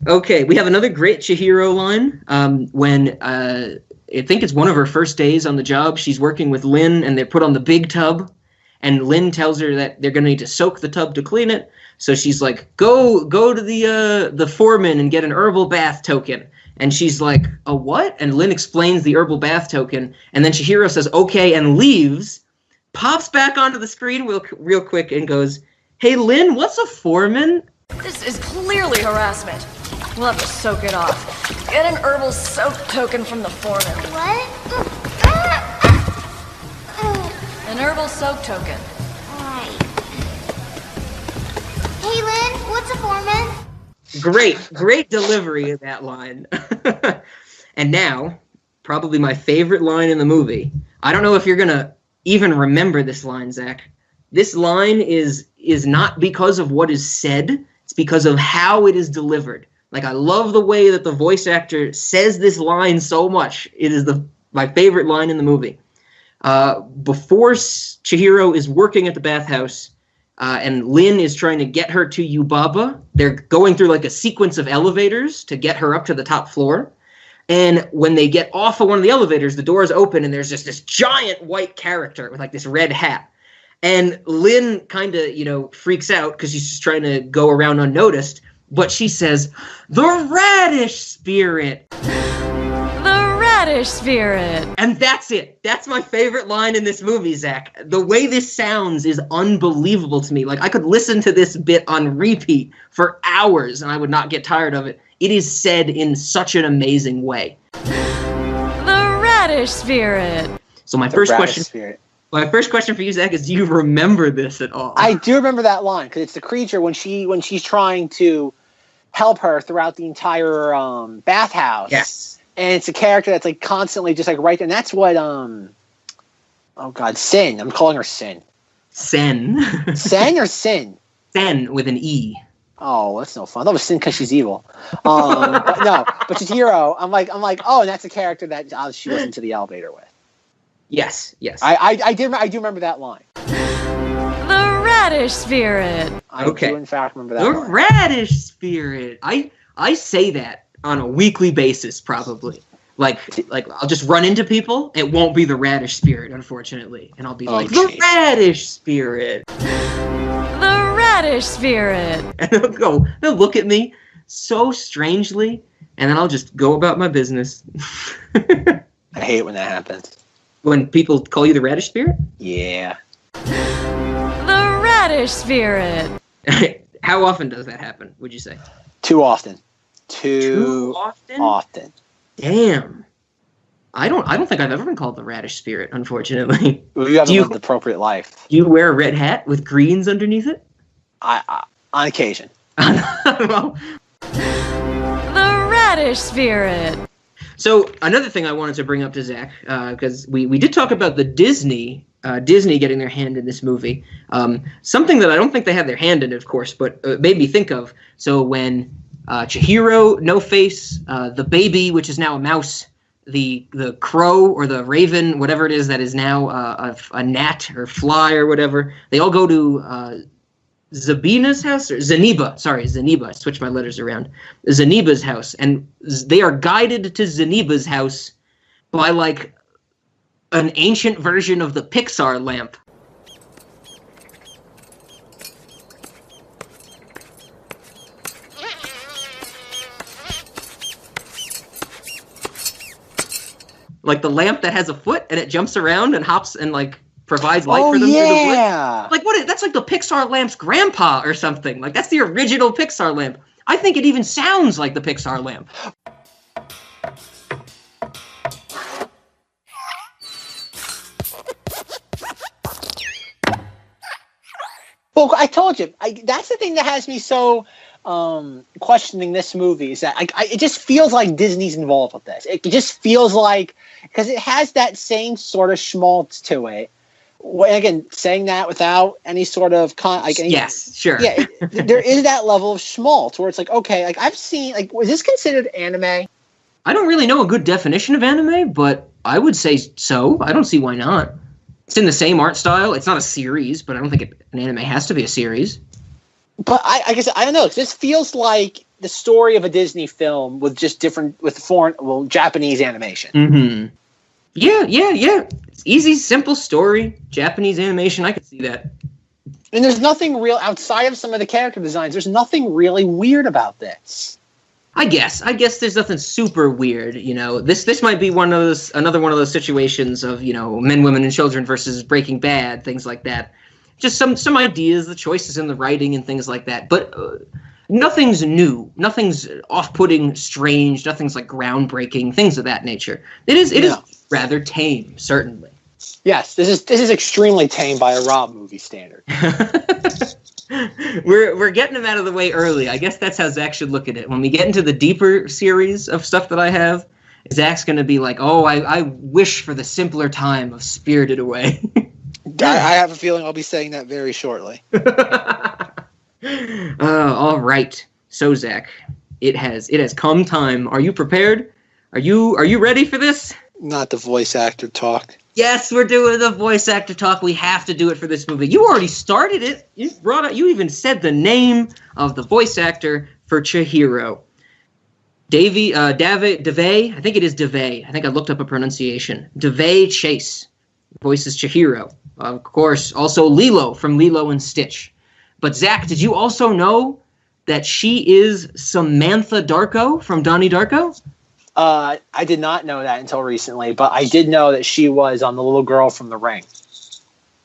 Okay, we have another great Chihiro line when I think it's one of her first days on the job. She's working with Lynn, and they're put on the big tub. And Lynn tells her that they're going to need to soak the tub to clean it. So she's like, go to the foreman and get an herbal bath token. And she's like, a what? And Lynn explains the herbal bath token. And then Chihiro says, okay, and leaves, pops back onto the screen real quick and goes, hey, Lynn, what's a foreman? This is clearly harassment. We'll have to soak it off. Get an herbal soak token from the foreman. What? An herbal soak token. Alright. Hey, Lynn, what's a foreman? Great delivery of that line. And now, probably my favorite line in the movie. I don't know if you're going to even remember this line, Zach. This line is not because of what is said. It's because of how it is delivered. Like, I love the way that the voice actor says this line so much. It is my favorite line in the movie. Before Chihiro is working at the bathhouse, and Lynn is trying to get her to Yubaba. They're going through like a sequence of elevators to get her up to the top floor. And when they get off of one of the elevators, the doors open and there's just this giant white character with like this red hat. And Lynn kind of, freaks out because she's just trying to go around unnoticed. But she says, "The radish spirit." The radish spirit. And that's it. That's my favorite line in this movie, Zach. The way this sounds is unbelievable to me. Like, I could listen to this bit on repeat for hours and I would not get tired of it. It is said in such an amazing way. The radish spirit. So my first question for you, Zach, is: do you remember this at all? I do remember that line because it's the creature when she's trying to help her throughout the entire bathhouse. Yes, and it's a character that's like constantly just like right there. And that's what Sin. I'm calling her Sin. Sen. Sen or Sin? Sen with an E. Oh, that's no fun. That was Sin because she's evil. But Chihiro, I'm like, oh, and that's a character that she was into the elevator with. Yes. I do remember that line. The radish spirit. I do in fact remember that The line. radish spirit. I say that on a weekly basis, probably. Like I'll just run into people. It won't be the radish spirit, unfortunately, and I'll be the radish spirit. The radish spirit. And they'll look at me so strangely, and then I'll just go about my business. I hate it when that happens. When people call you the radish spirit? Yeah. The radish spirit. How often does that happen, would you say? Too often. Too often? Damn. I don't think I've ever been called the radish spirit, unfortunately. Well, you haven't lived the appropriate life. Do you wear a red hat with greens underneath it? I on occasion. Well, the radish spirit. So another thing I wanted to bring up to Zach, because we did talk about the Disney getting their hand in this movie. Something that I don't think they had their hand in, of course, but it made me think of. So when Chihiro, No Face, the baby, which is now a mouse, the crow or the raven, whatever it is that is now a gnat or fly or whatever, they all go to Zabina's house, or Zeniba. I switched my letters around. Zeniba's house, and they are guided to Zeniba's house by like an ancient version of the Pixar lamp. Like the lamp that has a foot and it jumps around and hops and like provides light for them through the wood. Like what? That's like the Pixar lamp's grandpa or something. Like that's the original Pixar lamp. I think it even sounds like the Pixar lamp. Well, I told you. That's the thing that has me so questioning this movie is that it just feels like Disney's involved with this. It just feels like, because it has that same sort of schmaltz to it. Again, saying that without any sort of yes, sure. Yeah, there is that level of schmaltz where it's like, okay, like I've seen, like, was this considered anime? I don't really know a good definition of anime, but I would say so. I don't see why not. It's in the same art style. It's not a series, but I don't think an anime has to be a series. But I guess I don't know. This feels like the story of a Disney film with just Japanese animation. Mm-hmm. Yeah. It's easy, simple story, Japanese animation. I can see that. And there's nothing real outside of some of the character designs. There's nothing really weird about this. I guess there's nothing super weird. You know, this might be another one of those situations of, you know, Men, Women, and Children versus Breaking Bad, things like that. Just some ideas, the choices in the writing and things like that. But nothing's new, nothing's off-putting, strange, nothing's like groundbreaking, things of that nature. It is rather tame, certainly. Yes, this is extremely tame by a Rob movie standard. We're getting them out of the way early. I guess that's how Zach should look at it. When we get into the deeper series of stuff that I have, Zach's going to be like, oh, I wish for the simpler time of Spirited Away. I have a feeling I'll be saying that very shortly. All right. So, Zach, it has come time. Are you prepared? Are you ready for this? Not the voice actor talk. Yes, we're doing the voice actor talk. We have to do it for this movie. You already started it. You even said the name of the voice actor for Chihiro. DeVay, I think it is DeVay. I think I looked up a pronunciation. DeVay Chase voices Chihiro. Of course, also Lilo from Lilo and Stitch. But Zach, did you also know that she is Samantha Darko from Donnie Darko? I did not know that until recently, but I did know that she was on The Little Girl from The Ring.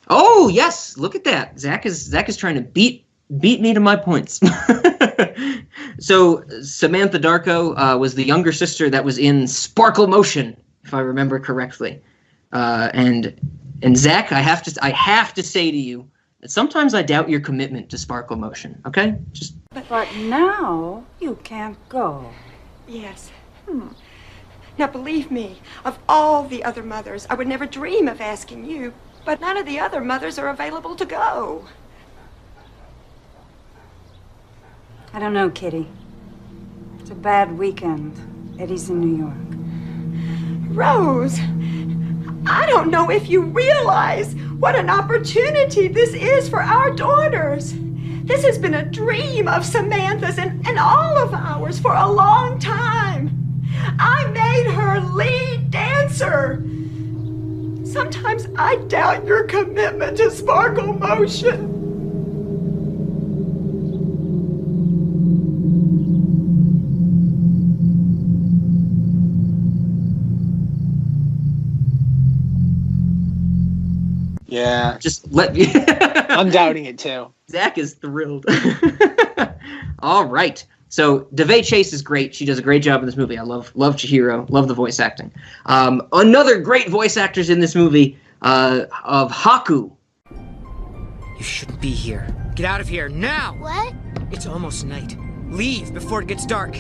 Oh yes, look at that. Zach is trying to beat me to my points. So Samantha Darko was the younger sister that was in Sparkle Motion, if I remember correctly. And Zach, I have to say to you that sometimes I doubt your commitment to Sparkle Motion. Okay, just. But now you can't go. Yes. Now, believe me, of all the other mothers, I would never dream of asking you, but none of the other mothers are available to go. I don't know, Kitty. It's a bad weekend. Eddie's in New York. Rose, I don't know if you realize what an opportunity this is for our daughters. This has been a dream of Samantha's and all of ours for a long time. I made her lead dancer. Sometimes I doubt your commitment to Sparkle Motion. Yeah. Just let me. I'm doubting it too. Zach is thrilled. All right. So DeVay Chase is great. She does a great job in this movie. I love Chihiro. Love the voice acting. Another great voice actors in this movie of Haku. You shouldn't be here. Get out of here now! What? It's almost night. Leave before it gets dark.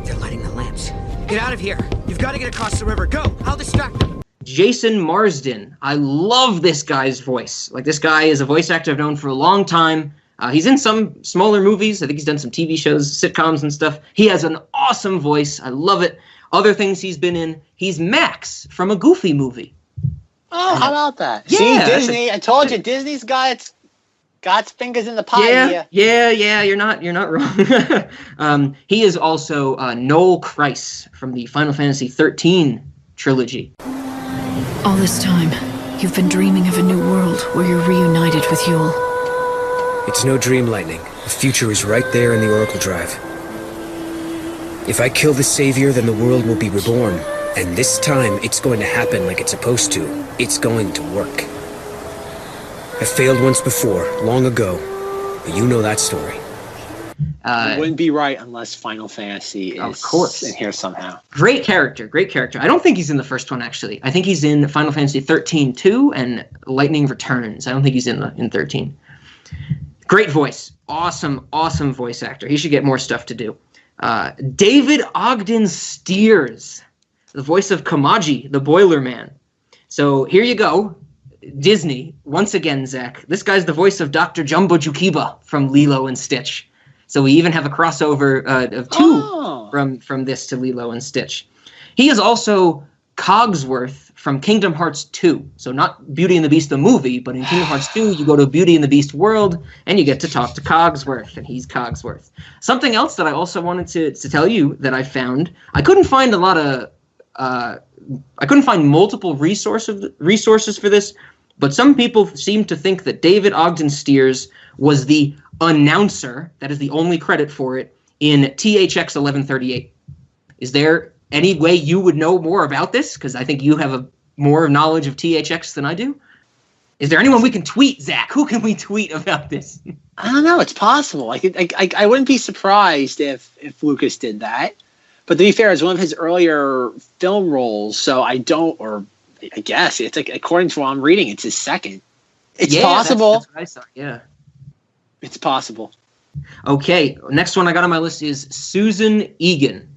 They're lighting the lamps. Get out of here. You've got to get across the river. Go. I'll distract them. Jason Marsden. I love this guy's voice. Like, this guy is a voice actor I've known for a long time. He's in some smaller movies. I think he's done some TV shows, sitcoms and stuff. He has an awesome voice. I love it. Other things he's been in. He's Max from a Goofy movie. Oh, how about that? Yeah, See, Disney. I told you, Disney's got its fingers in the pie. Yeah. You're not wrong. He is also Noel Kreis from the Final Fantasy XIII trilogy. All this time, you've been dreaming of a new world where you're reunited with Yule. It's no dream, Lightning. The future is right there in the Oracle Drive. If I kill the Savior, then the world will be reborn. And this time, it's going to happen like it's supposed to. It's going to work. I failed once before, long ago. But you know that story. It wouldn't be right unless Final Fantasy is in here somehow. Great character. I don't think he's in the first one, actually. I think he's in Final Fantasy 13-2 and Lightning Returns. I don't think he's in 13. Great voice. Awesome voice actor. He should get more stuff to do. David Ogden Stiers, the voice of Kamaji, the Boiler Man. So here you go. Disney, once again, Zach. This guy's the voice of Dr. Jumbo Jukiba from Lilo and Stitch. So we even have a crossover of two from this to Lilo and Stitch. He is also Cogsworth from Kingdom Hearts 2. So not Beauty and the Beast the movie, but in Kingdom Hearts 2, you go to Beauty and the Beast world, and you get to talk to Cogsworth, and he's Cogsworth. Something else that I also wanted to tell you that I found, I couldn't find a lot of, I couldn't find multiple resources for this, but some people seem to think that David Ogden Stiers was the announcer, that is the only credit for it, in THX 1138. Is there any way you would know more about this? Because I think you have more knowledge of THX than I do. Is there anyone we can tweet, Zach? Who can we tweet about this? I don't know. It's possible. I wouldn't be surprised if Lucas did that. But to be fair, it's one of his earlier film roles, so I guess it's like, according to what I'm reading, it's his second. It's possible. That's what I saw. Yeah. It's possible. Okay, next one I got on my list is Susan Egan.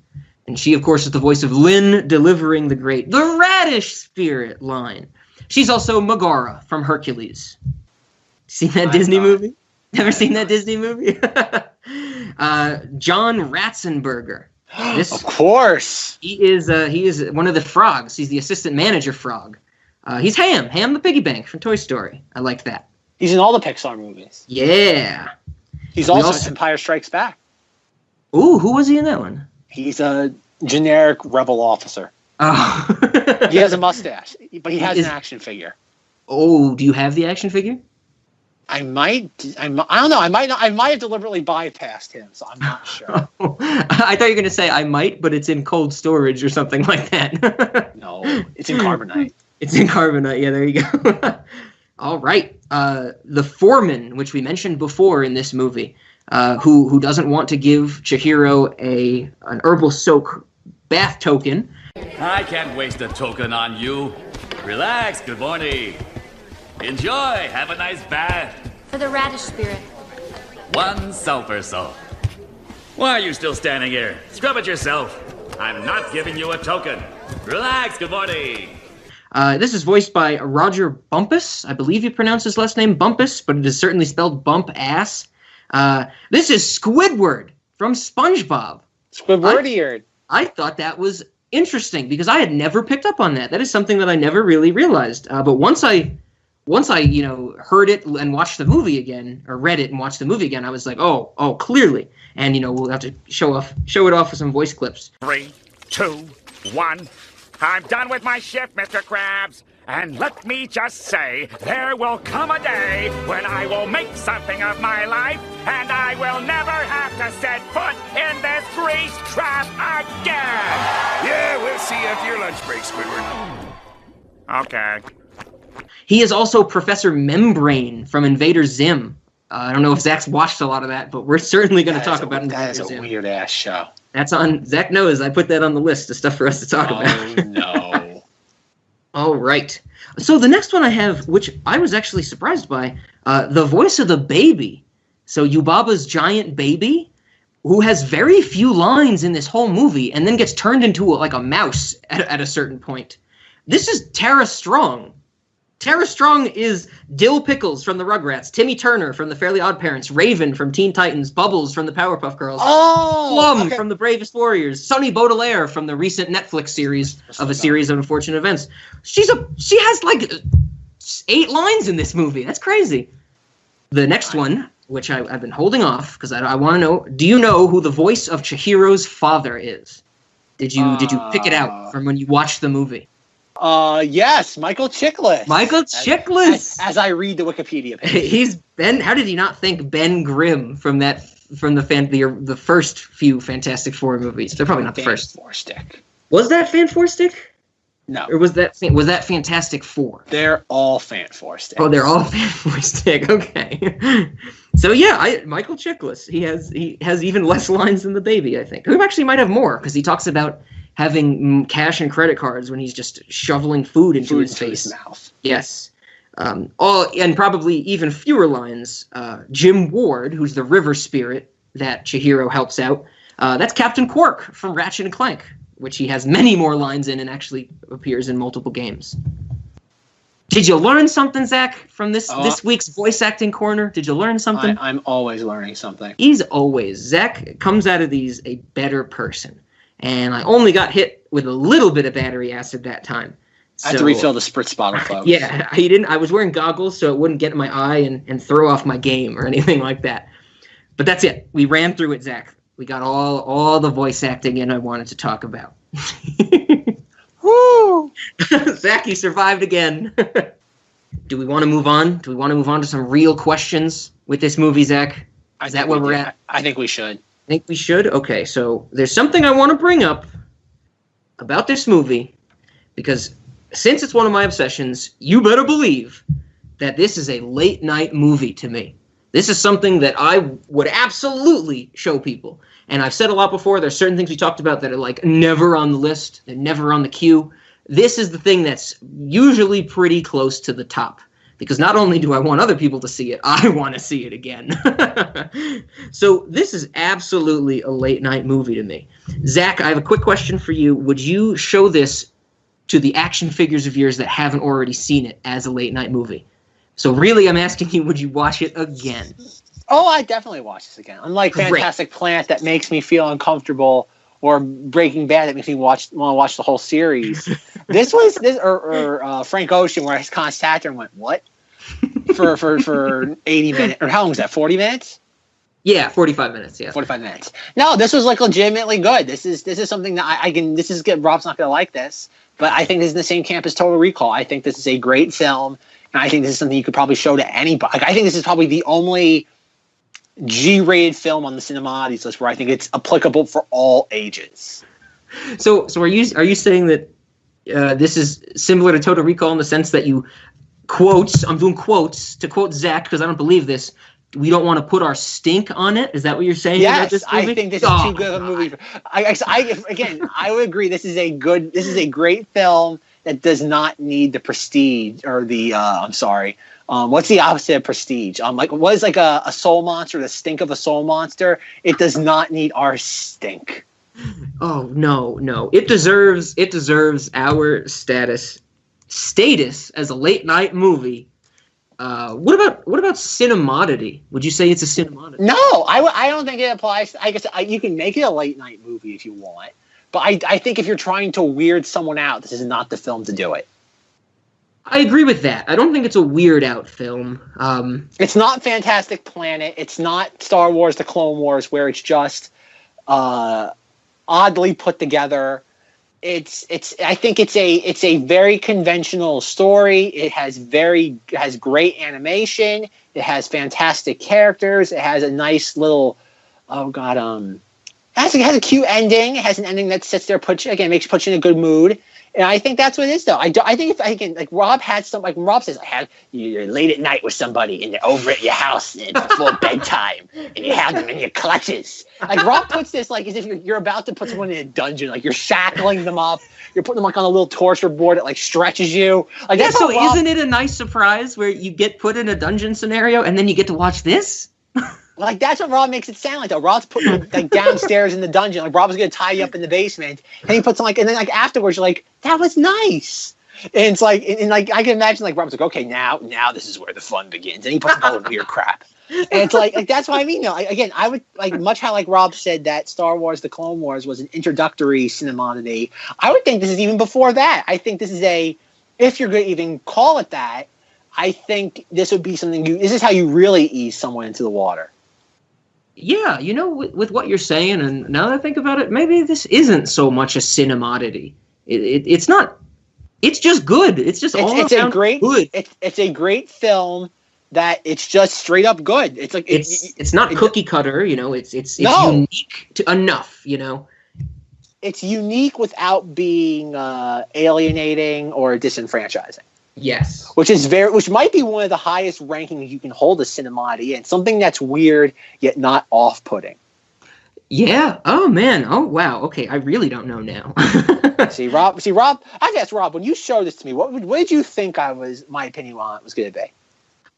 And she, of course, is the voice of Lynn, delivering the Radish Spirit line. She's also Megara from Hercules. Seen that Disney movie? Never seen that Disney movie? John Ratzenberger. Of course. He is one of the frogs. He's the assistant manager frog. He's Ham the piggy bank from Toy Story. I like that. He's in all the Pixar movies. Yeah. He's also in Empire Strikes Back. Ooh, who was he in that one? He's a generic rebel officer. Oh. He has a mustache, but he has an action figure. Oh, do you have the action figure? I don't know. I might have deliberately bypassed him, so I'm not sure. I thought you were going to say I might, but it's in cold storage or something like that. No, it's in carbonite. It's in carbonite. Yeah, there you go. All right. The foreman, which we mentioned before in this movie, who doesn't want to give Chihiro an herbal soak bath token. I can't waste a token on you. Relax, good morning. Enjoy, have a nice bath. For the radish spirit. 1 sulfur salt. Why are you still standing here? Scrub it yourself. I'm not giving you a token. Relax, good morning. This is voiced by Roger Bumpus. I believe you pronounce his last name Bumpus, but it is certainly spelled bump ass. This is Squidward from SpongeBob. Squidward-eared. I thought that was interesting because I had never picked up on that. That is something that I never really realized. But once I heard it and watched the movie again, or read it and watched the movie again, I was like, oh, clearly. And we'll have to show it off with some voice clips. 3, 2, 1. I'm done with my shift, Mr. Krabs. And let me just say, there will come a day when I will make something of my life, and I will never have to set foot in this grease trap again. Yeah, we'll see you after your lunch break, Squidward. Okay. He is also Professor Membrane from Invader Zim. I don't know if Zach's watched a lot of that, but we're certainly going to talk about Invader Zim. That is a weird-ass show. That's on... Zach knows. I put that on the list of stuff for us to talk about. Oh, no. All right. So the next one I have, which I was actually surprised by, the voice of the baby. So Yubaba's giant baby, who has very few lines in this whole movie and then gets turned into a mouse at a certain point. This is Tara Strong. Tara Strong is Dill Pickles from the Rugrats, Timmy Turner from the Fairly Odd Parents, Raven from Teen Titans, Bubbles from the Powerpuff Girls, Plum from the Bravest Warriors, Sonny Baudelaire from the recent Netflix series of A Series of Unfortunate Events. She has like 8 lines in this movie. That's crazy. The next one, which I've been holding off because I want to know, do you know who the voice of Chihiro's father is? Did you pick it out from when you watched the movie? Yes, Michael Chiklis. Michael Chiklis. As I read the Wikipedia page. He's Ben. How did he not think Ben Grimm from the first few Fantastic Four movies? They're probably not the first. Four Stick. Was that Fan Four Stick? No. Or was that Fantastic Four? They're all Fan Four Stick. Oh, they're all Fan Four Stick. Okay. So yeah, Michael Chiklis. He has even less lines than the baby. I think. He actually might have more because he talks about having cash and credit cards when he's just shoveling food into his face. His mouth. Yes. And probably even fewer lines. Jim Ward, who's the river spirit that Chihiro helps out. That's Captain Quark from Ratchet and Clank, which he has many more lines in and actually appears in multiple games. Did you learn something, Zach, from this week's voice acting corner? Did you learn something? I'm always learning something. Zach comes out of these a better person. And I only got hit with a little bit of battery acid that time. So, I had to refill the spritz bottle, folks. Yeah, I was wearing goggles so it wouldn't get in my eye and throw off my game or anything like that. But that's it. We ran through it, Zach. We got all the voice acting in I wanted to talk about. Woo! Zach, you survived again. Do we want to move on? Do we want to move on to some real questions with this movie, Zach? Is that where we're at? I think we should. Think we should? Okay, so there's something I want to bring up about this movie, because since it's one of my obsessions, you better believe that this is a late night movie to me. This is something that I would absolutely show people. And I've said a lot before, there's certain things we talked about that are like never on the list, they're never on the queue. This is the thing that's usually pretty close to the top. Because not only do I want other people to see it, I want to see it again. So this is absolutely a late night movie to me. Zach, I have a quick question for you. Would you show this to the action figures of yours that haven't already seen it as a late night movie? So really, I'm asking you, would you watch it again? Oh, I definitely watch this again. Unlike Fantastic Plant, that makes me feel uncomfortable or Breaking Bad that makes me want to watch the whole series. Or Frank Ocean, where I kind of sat there and went, what? for 80 minutes, or how long was that? 40 minutes? Yeah, 45 minutes. Yeah, 45 minutes. No, this was like legitimately good. This is something that I can. This is good. Rob's not going to like this, but I think this is in the same camp as Total Recall. I think this is a great film, and I think this is something you could probably show to anybody. Like, I think this is probably the only G-rated film on the Cinemodities list where I think it's applicable for all ages. So are you saying that this is similar to Total Recall in the sense that you quotes? I'm doing quotes to quote Zack because I don't believe this. We don't want to put our stink on it. Is that what you're saying? Yes, about this movie? I think this is too good of a movie. I would agree. This is a great film that does not need the prestige or the. I'm sorry. What's the opposite of prestige? What is like a soul monster? The stink of a soul monster. It does not need our stink. Oh no! It deserves our status as a late night movie. What about Cinemoddity? Would you say it's a Cinemoddity? No, I don't think it applies. I guess you can make it a late night movie if you want, but I think if you're trying to weird someone out, this is not the film to do it. I agree with that. I don't think it's a weird out film. It's not Fantastic Planet. It's not Star Wars: The Clone Wars, where it's just oddly put together. I think it's a very conventional story. It has great animation. It has fantastic characters. It has a nice little it has a cute ending. It has an ending that sits there, makes you put you in a good mood. And I think that's what it is, though. I think if I can, like Rob had some, like Rob says, you're late at night with somebody and they're over at your house and it's before bedtime and you have them in your clutches. Like Rob puts this like as if you're about to put someone in a dungeon, like you're shackling them up, you're putting them like on a little torture board that like stretches you. Like yeah, so isn't it a nice surprise where you get put in a dungeon scenario and then you get to watch this? Like that's what Rob makes it sound like. Though Rob's putting you, like downstairs in the dungeon. Like Rob's gonna tie you up in the basement, and he puts them and then like afterwards you're like, that was nice. And it's like, and like I can imagine like Rob's like, okay, now this is where the fun begins, and he puts all the weird crap. And it's like that's what I mean. Though again, I would like much how like Rob said that Star Wars: The Clone Wars was an introductory Cinemoddity. I would think this is even before that. I think this is if you're gonna even call it that, I think this would be something. This is how you really ease someone into the water. Yeah, with what you're saying, and now that I think about it, maybe this isn't so much a Cinemoddity. It's not. It's just good. It's a great good. It's a great film that it's just straight up good. It's like it's not cookie cutter. It's unique enough. It's unique without being alienating or disenfranchising. Yes, which might be one of the highest rankings you can hold a Cinemoddity, and something that's weird yet not off-putting. Yeah. Oh man. Oh wow. Okay. I really don't know now. See, Rob. I guess Rob, when you showed this to me, what did you think my opinion on it was going to be?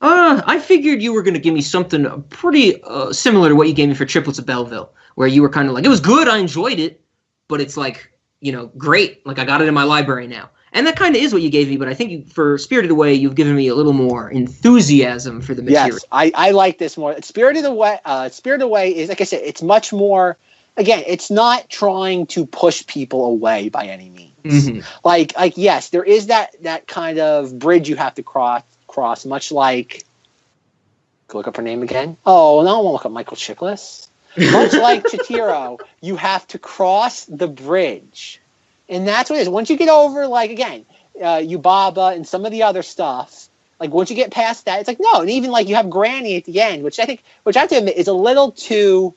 I figured you were going to give me something pretty similar to what you gave me for Triplets of Belleville, where you were kind of like, it was good, I enjoyed it, but it's like, great, like I got it in my library now. And that kind of is what you gave me, but I think for Spirited Away, you've given me a little more enthusiasm for the material. Yes, I like this more. Spirited Away is, like I said, it's much more, again, it's not trying to push people away by any means. Mm-hmm. Like yes, there is that kind of bridge you have to cross, much like, go look up her name again. Oh, no, I won't look up Michael Chiklis. Much like Chihiro, you have to cross the bridge. And that's what it is. Once you get over, like, again, Yubaba and some of the other stuff, like, once you get past that, it's like, no. And even, like, you have Granny at the end, which I have to admit is a little too,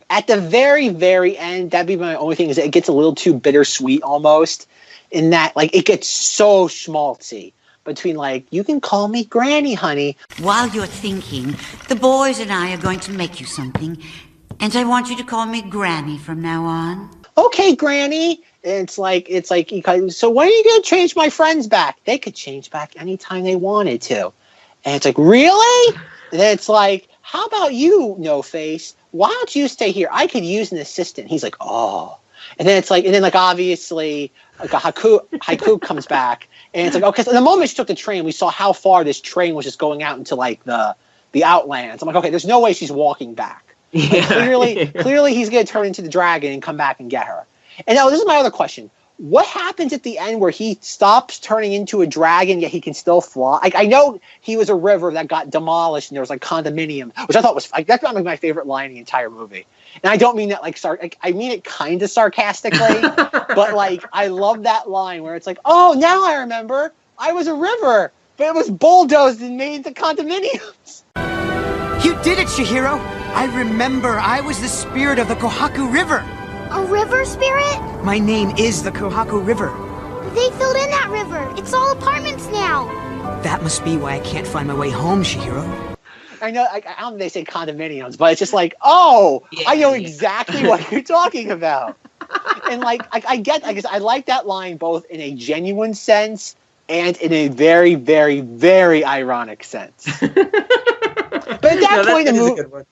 at the very, very end, that'd be my only thing, is that it gets a little too bittersweet almost, in that, like, it gets so schmaltzy. Between, like, you can call me Granny, honey. While you're thinking, the boys and I are going to make you something, and I want you to call me Granny from now on. Okay, Granny. It's like, so when are you going to change my friends back? They could change back anytime they wanted to. And it's like, really? And then it's like, how about you, No Face? Why don't you stay here? I could use an assistant. He's like, oh. And then it's like, obviously, like a haiku comes back. And it's like, okay, so the moment she took the train, we saw how far this train was just going out into, like, the Outlands. I'm like, okay, there's no way she's walking back. Like, clearly he's going to turn into the dragon and come back and get her. And now this is my other question. What happens at the end where he stops turning into a dragon, yet he can still fly? Like, I know he was a river that got demolished and there was like condominium, which I thought was like, that's not like my favorite line in the entire movie. And I don't mean that like I mean it kind of sarcastically, but like I love that line where it's like, oh, now I remember I was a river, but it was bulldozed and made into condominiums. You did it, Chihiro! I remember I was the spirit of the Kohaku River. A river spirit? My name is the Kohaku River. They filled in that river. It's all apartments now. That must be why I can't find my way home, Chihiro. I know, I don't know if they say condominiums, but it's just like, oh, yeah, I know exactly what you're talking about. And like, I guess I like that line both in a genuine sense and in a very, very, very ironic sense. But at that point, the movie.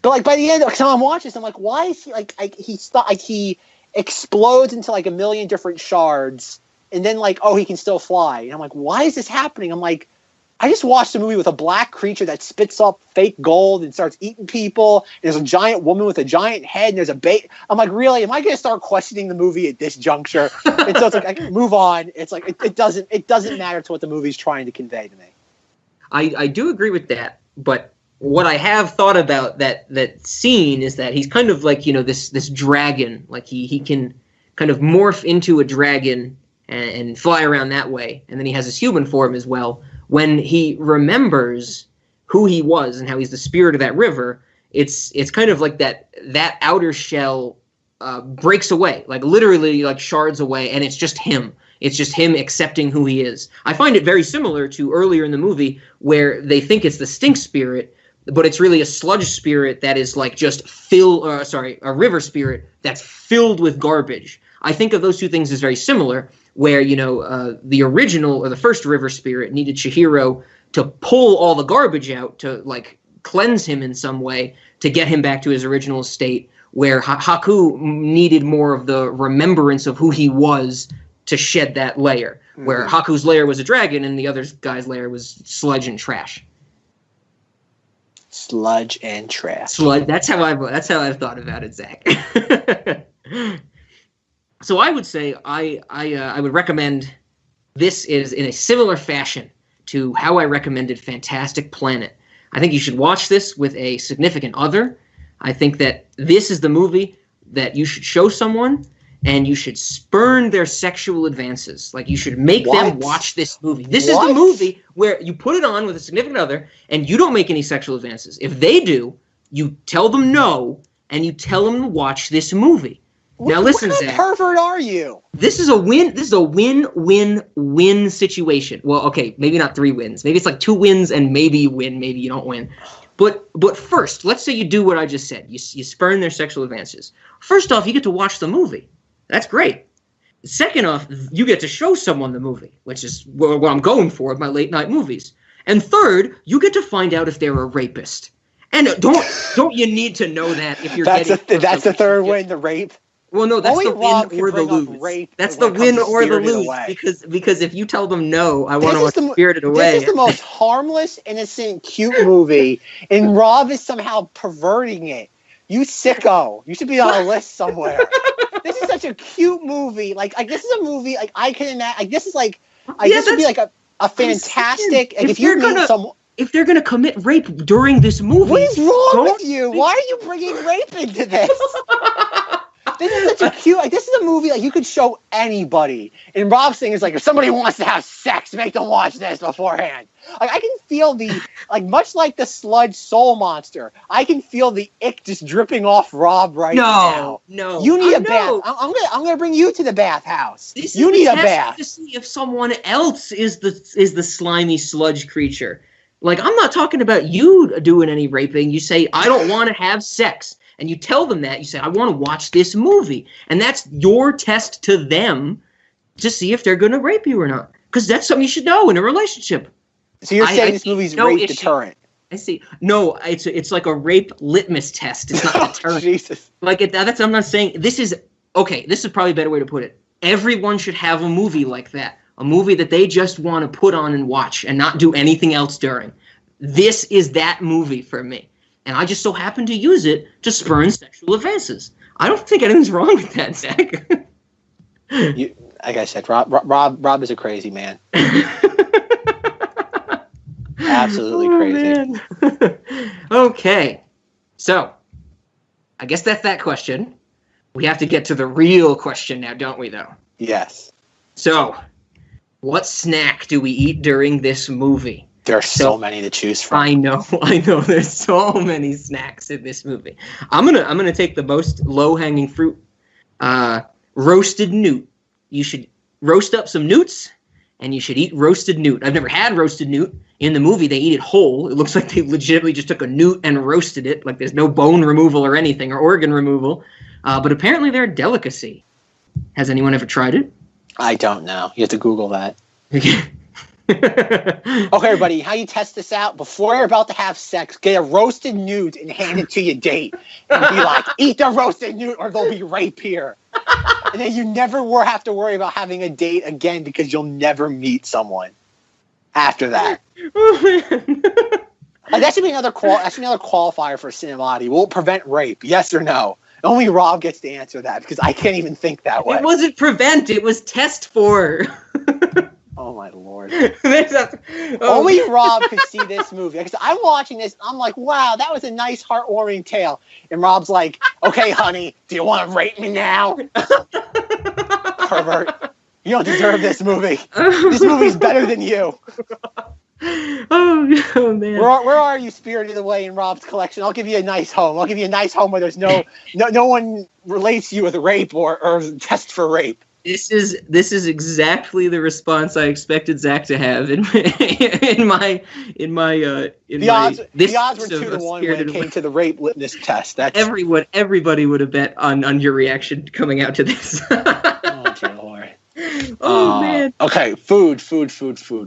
But like by the end, so I'm watching this, I'm like, why is he he explodes into like a million different shards, and then like, oh, he can still fly, and I'm like, why is this happening? I'm like, I just watched a movie with a black creature that spits up fake gold and starts eating people. There's a giant woman with a giant head, and there's a bait. I'm like, really? Am I going to start questioning the movie at this juncture? And so it's like, I can move on. It's like it doesn't matter to what the movie's trying to convey to me. I do agree with that, but what I have thought about that scene is that he's kind of like, this dragon, like he can kind of morph into a dragon and fly around that way, and then he has his human form as well. When he remembers who he was and how he's the spirit of that river, it's kind of like that outer shell breaks away, like literally like shards away, and it's just him. It's just him accepting who he is. I find it very similar to earlier in the movie where they think it's the stink spirit, but it's really a sludge spirit that is like just a river spirit that's filled with garbage. I think of those two things as very similar, where, the original or the first river spirit needed Chihiro to pull all the garbage out to like cleanse him in some way to get him back to his original state, where Haku needed more of the remembrance of who he was to shed that layer, where Haku's layer was a dragon and the other guy's layer was sludge and trash. Sludge and trash. Sludge. That's how I've thought about it, Zach. So I would say I would recommend this is in a similar fashion to how I recommended Fantastic Planet. I think you should watch this with a significant other. I think that this is the movie that you should show someone, and you should spurn their sexual advances. Like, you should make them watch this movie. This is the movie where you put it on with a significant other, and you don't make any sexual advances. If they do, you tell them no, and you tell them to watch this movie. Now listen, what kind of pervert are you? This is a win. This is a win-win-win situation. Well, okay, maybe not 3 wins. Maybe it's like 2 wins and maybe you win, maybe you don't win. But first, let's say you do what I just said. You spurn their sexual advances. First off, you get to watch the movie. That's great. Second off, you get to show someone the movie, which is what I'm going for with my late night movies. And third, you get to find out if they're a rapist. And don't you need to know that if you're that's the third win, the rape. Well, no, that's the win or the lose. That's the win or the lose, because if you tell them no, I want to watch Spirited Away. This is the most harmless, innocent, cute movie, and Rob is somehow perverting it. You sicko! You should be on a list somewhere. This is such a cute movie. Like this is a movie like I can imagine. Like this is like this would be like a fantastic. Like, if they're gonna commit rape during this movie, what is wrong with you? Why are you bringing rape into this? This is such a cute, like, this is a movie, like, you could show anybody. And Rob's thing is, like, if somebody wants to have sex, make them watch this beforehand. Like, I can feel much like the sludge soul monster, I can feel the ick just dripping off Rob now. No. You need a bath. I'm gonna bring you to the bathhouse. You need a bath. To see if someone else is the slimy sludge creature. Like, I'm not talking about you doing any raping. You say, I don't want to have sex. And you tell them that. You say, I want to watch this movie. And that's your test to them to see if they're going to rape you or not. Because that's something you should know in a relationship. So you're saying this movie's rape deterrent? I see. No, it's like a rape litmus test. It's not deterrent. Jesus. Like, I'm not saying... This is probably a better way to put it. Everyone should have a movie like that. A movie that they just want to put on and watch and not do anything else during. This is that movie for me. and I just so happen to use it to spurn sexual advances. I don't think anything's wrong with that, Zach. Like I said, Rob is a crazy man. Absolutely crazy. Okay, so I guess that's that question. We have to get to the real question now, don't we, though? Yes. So, what snack do we eat during this movie? There are so many to choose from. I know. There's so many snacks in this movie. I'm gonna take the most low-hanging fruit. Roasted newt. You should roast up some newts, and you should eat roasted newt. I've never had roasted newt. In the movie, they eat it whole. It looks like they legitimately just took a newt and roasted it. Like there's no bone removal or anything, or organ removal. But apparently they're a delicacy. Has anyone ever tried it? I don't know. You have to Google that. Okay, everybody, how you test this out? Before you're about to have sex, get a roasted newt and hand it to your date. And be like, eat the roasted newt or there'll be rape here. And then you never have to worry about having a date again because you'll never meet someone after that. That should be another qualifier for Cinemodity. Will it prevent rape? Yes or no? Only Rob gets to answer that because I can't even think that way. It wasn't prevent, it was test for. Oh my lord. Only Rob could see this movie. Because I'm watching this, I'm like, wow, that was a nice heartwarming tale. And Rob's like, okay, honey, do you want to rape me now? Pervert. You don't deserve this movie. This movie's better than you. Oh man. Where are you spirited away in Rob's collection? I'll give you a nice home. I'll give you a nice home where there's no one relates to you with rape or test for rape. This is exactly the response I expected Zack to have in my the odds were 2-1 when it came to the rape litmus test. That's everybody would have bet on your reaction coming out to this. Oh dear Lord. Oh man. Okay, food.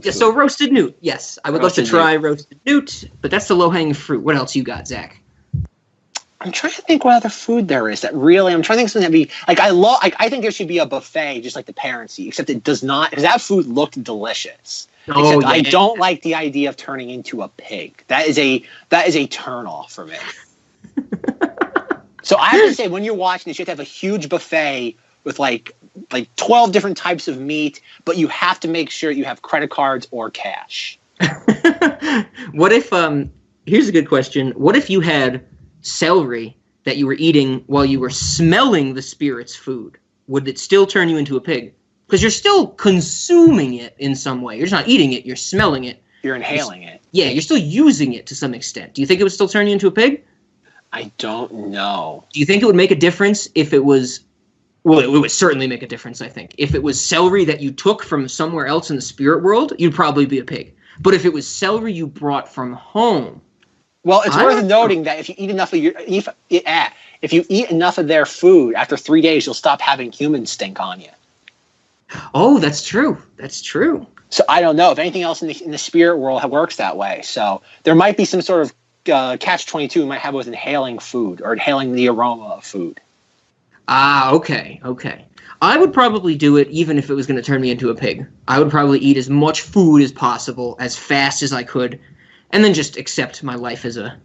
Yeah, so roasted newt. Yes, I would love to try roasted newt, but that's the low-hanging fruit. What else you got, Zach? I'm trying to think what other food there is that really. I'm trying to think something that be like. I think there should be a buffet just like the parents eat, except it does not. Because that food looked delicious. Oh, yeah. I don't like the idea of turning into a pig. That is a turn off for me. So I have to say, when you're watching this, you have to have a huge buffet with like 12 different types of meat, but you have to make sure you have credit cards or cash. What if here's a good question. What if you had celery that you were eating while you were smelling the spirit's food? Would it still turn you into a pig? Because you're still consuming it in some way. You're just not eating it, you're smelling it. You're inhaling it. Yeah, you're still using it to some extent. Do you think it would still turn you into a pig? I don't know. Do you think it would make a difference if it was... Well, it would certainly make a difference, I think. If it was celery that you took from somewhere else in the spirit world, you'd probably be a pig. But if it was celery you brought from home... Well, it's worth noting that if you eat enough of their food, after 3 days, you'll stop having human stink on you. Oh, that's true. That's true. So I don't know if anything else in the spirit world works that way. So there might be some sort of catch-22 we might have with inhaling food or inhaling the aroma of food. Ah, okay. I would probably do it even if it was going to turn me into a pig. I would probably eat as much food as possible, as fast as I could, and then just accept my life as a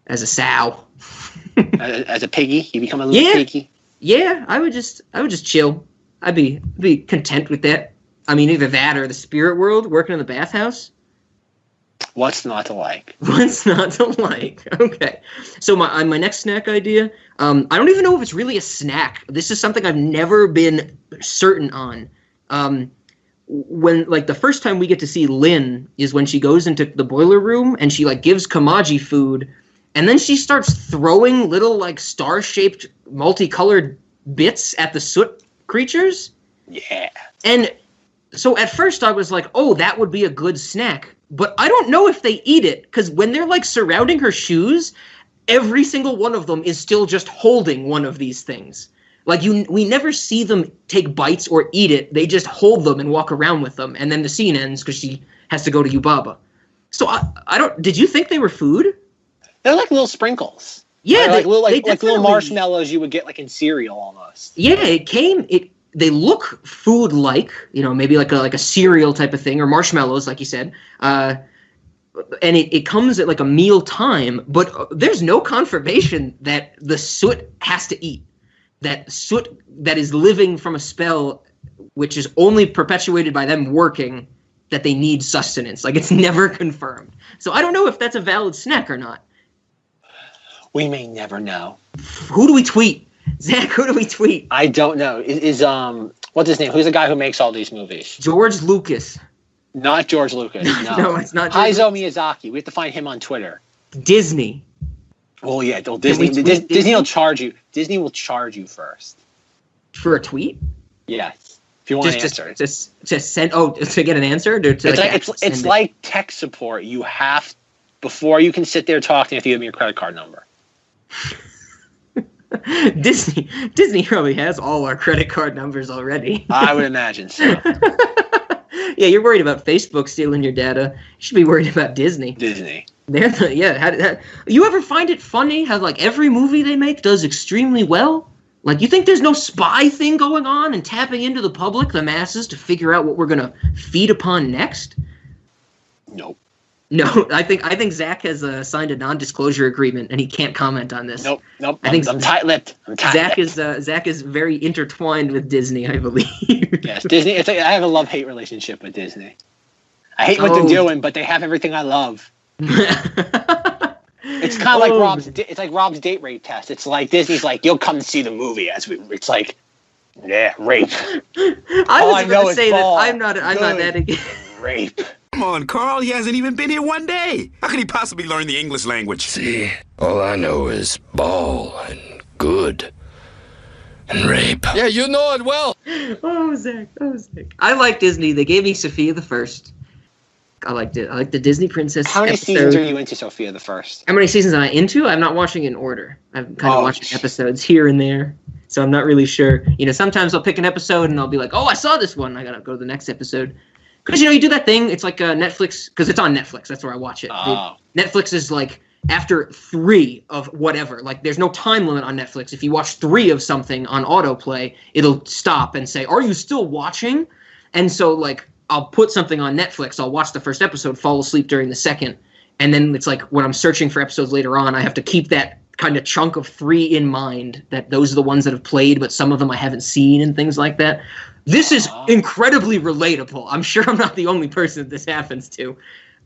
sow. As a piggy? You become a little piggy? Yeah, I would just chill. I'd be content with that. I mean, either that or the spirit world, working in the bathhouse. What's not to like? What's not to like? Okay. So my next snack idea, I don't even know if it's really a snack. This is something I've never been certain on. When the first time we get to see Lynn is when she goes into the boiler room and she gives Kamaji food, and then she starts throwing little star-shaped multicolored bits at the soot creatures. Yeah. And so at first I was like, oh, that would be a good snack. But I don't know if they eat it, because when they're surrounding her shoes, every single one of them is still just holding one of these things. We never see them take bites or eat it. They just hold them and walk around with them, and then the scene ends because she has to go to Yubaba. So I don't. Did you think they were food? They're like little sprinkles. Yeah, like little marshmallows you would get in cereal almost. Yeah, they look food-like, maybe like a cereal type of thing, or marshmallows, like you said. and it comes at like a meal time, but there's no confirmation that the soot has to eat. That soot that is living from a spell, which is only perpetuated by them working, that they need sustenance. Like, it's never confirmed. So I don't know if that's a valid snack or not. We may never know. Who do we tweet? Zach, who do we tweet? I don't know. Is what's his name? Who's the guy who makes all these movies? George Lucas. Not George Lucas. No, no, it's not George Hayao Miyazaki. We have to find him on Twitter. Disney. Oh yeah, Disney will charge you. Disney will charge you first. For a tweet? Yes. If you want an answer. Just send to get an answer? It's like tech support. You have, before you can sit there talking, you have to give me your credit card number. Disney probably has all our credit card numbers already. I would imagine so. Yeah, you're worried about Facebook stealing your data. You should be worried about Disney. You ever find it funny how like every movie they make does extremely well? Like, you think there's no spy thing going on and tapping into the public, the masses, to figure out what we're gonna feed upon next? Nope. No, I think Zach has signed a non-disclosure agreement and he can't comment on this. Nope. I'm tight-lipped. Zach is very intertwined with Disney, I believe. Yes, Disney. I have a love-hate relationship with Disney. I hate what they're doing, but they have everything I love. It's kind of like Rob's date rape test. It's like Disney's like, you'll come and see the movie it's like, yeah, rape. I was going to say that I'm not that against rape. Come on, Carl. He hasn't even been here one day. How could he possibly learn the English language? See, all I know is ball and good and rape. Yeah, you know it well. Oh, Zach. I like Disney. They gave me Sophia the First. I liked it. I like the Disney Princess. How many seasons are you into Sophia the First? How many seasons am I into? I'm not watching in order. I'm kind of watching episodes here and there, so I'm not really sure. You know, sometimes I'll pick an episode and I'll be like, oh, I saw this one. I gotta go to the next episode. Because, you know, you do that thing. It's like Netflix, because it's on Netflix. That's where I watch it. Oh. Netflix is like, after 3 of whatever, like there's no time limit on Netflix. If you watch 3 of something on autoplay, it'll stop and say, are you still watching? And so, like, I'll put something on Netflix, I'll watch the first episode, fall asleep during the second, and then it's like when I'm searching for episodes later on, I have to keep that kind of chunk of 3 in mind, that those are the ones that have played, but some of them I haven't seen and things like that. This is incredibly relatable. I'm sure I'm not the only person this happens to.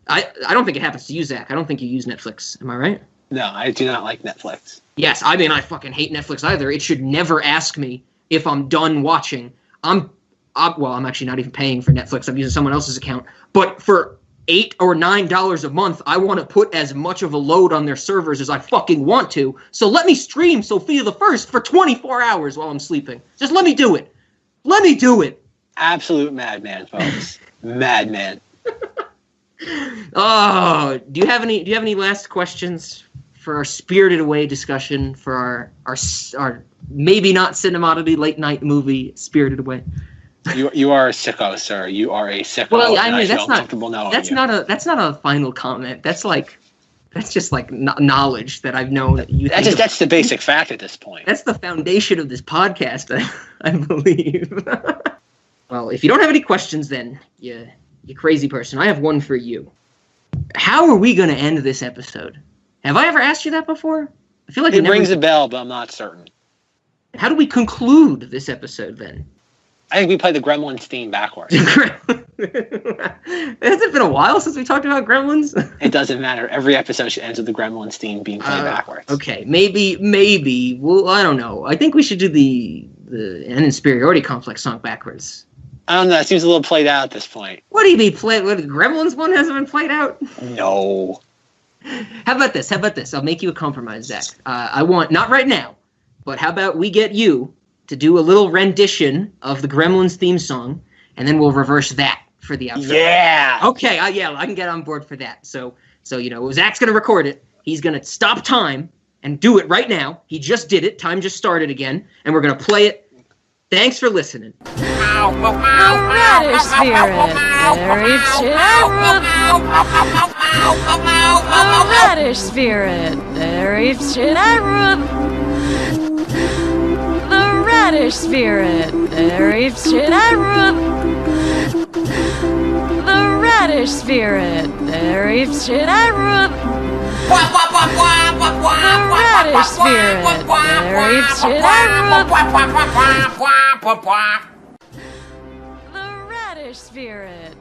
I don't think it happens to you, Zach. I don't think you use Netflix. Am I right? No, I do not like Netflix. Yes, I mean, I fucking hate Netflix either. It should never ask me if I'm done watching. I'm actually not even paying for Netflix. I'm using someone else's account. But for $8 or $9 a month, I want to put as much of a load on their servers as I fucking want to. So let me stream Sophia the First for 24 hours while I'm sleeping. Just let me do it. Let me do it. Absolute madman, folks. Madman. Oh, do you have any last questions for our Spirited Away discussion, for our maybe not Cinemoddity late night movie Spirited Away? You are a sicko, sir. You are a sicko. Well, I mean, that's not a final comment. That's just like knowledge that I've known. That's the basic fact at this point. That's the foundation of this podcast, I believe. Well, if you don't have any questions, then you crazy person. I have one for you. How are we going to end this episode? Have I ever asked you that before? I feel like it rings a bell, but I'm not certain. How do we conclude this episode then? I think we play the Gremlins theme backwards. Has it been a while since we talked about Gremlins? It doesn't matter. Every episode should end with the Gremlins theme being played backwards. Okay, maybe. Well, I don't know. I think we should do the An Inferiority Complex song backwards. I don't know. It seems a little played out at this point. What do you mean played? What, the Gremlins one hasn't been played out? No. How about this? I'll make you a compromise, Zach. I want, not right now, but how about we get you to do a little rendition of the Gremlins theme song, and then we'll reverse that for the outro. Yeah. Okay. I can get on board for that. So you know, Zach's gonna record it. He's gonna stop time and do it right now. He just did it. Time just started again, and we're gonna play it. Thanks for listening. Radish spirit, very cherub. Radish spirit, very cherub. Radish spirit, there is cherub. The The radish spirit. There eats shit I root. The radish spirit. There eats shit I root. The radish spirit.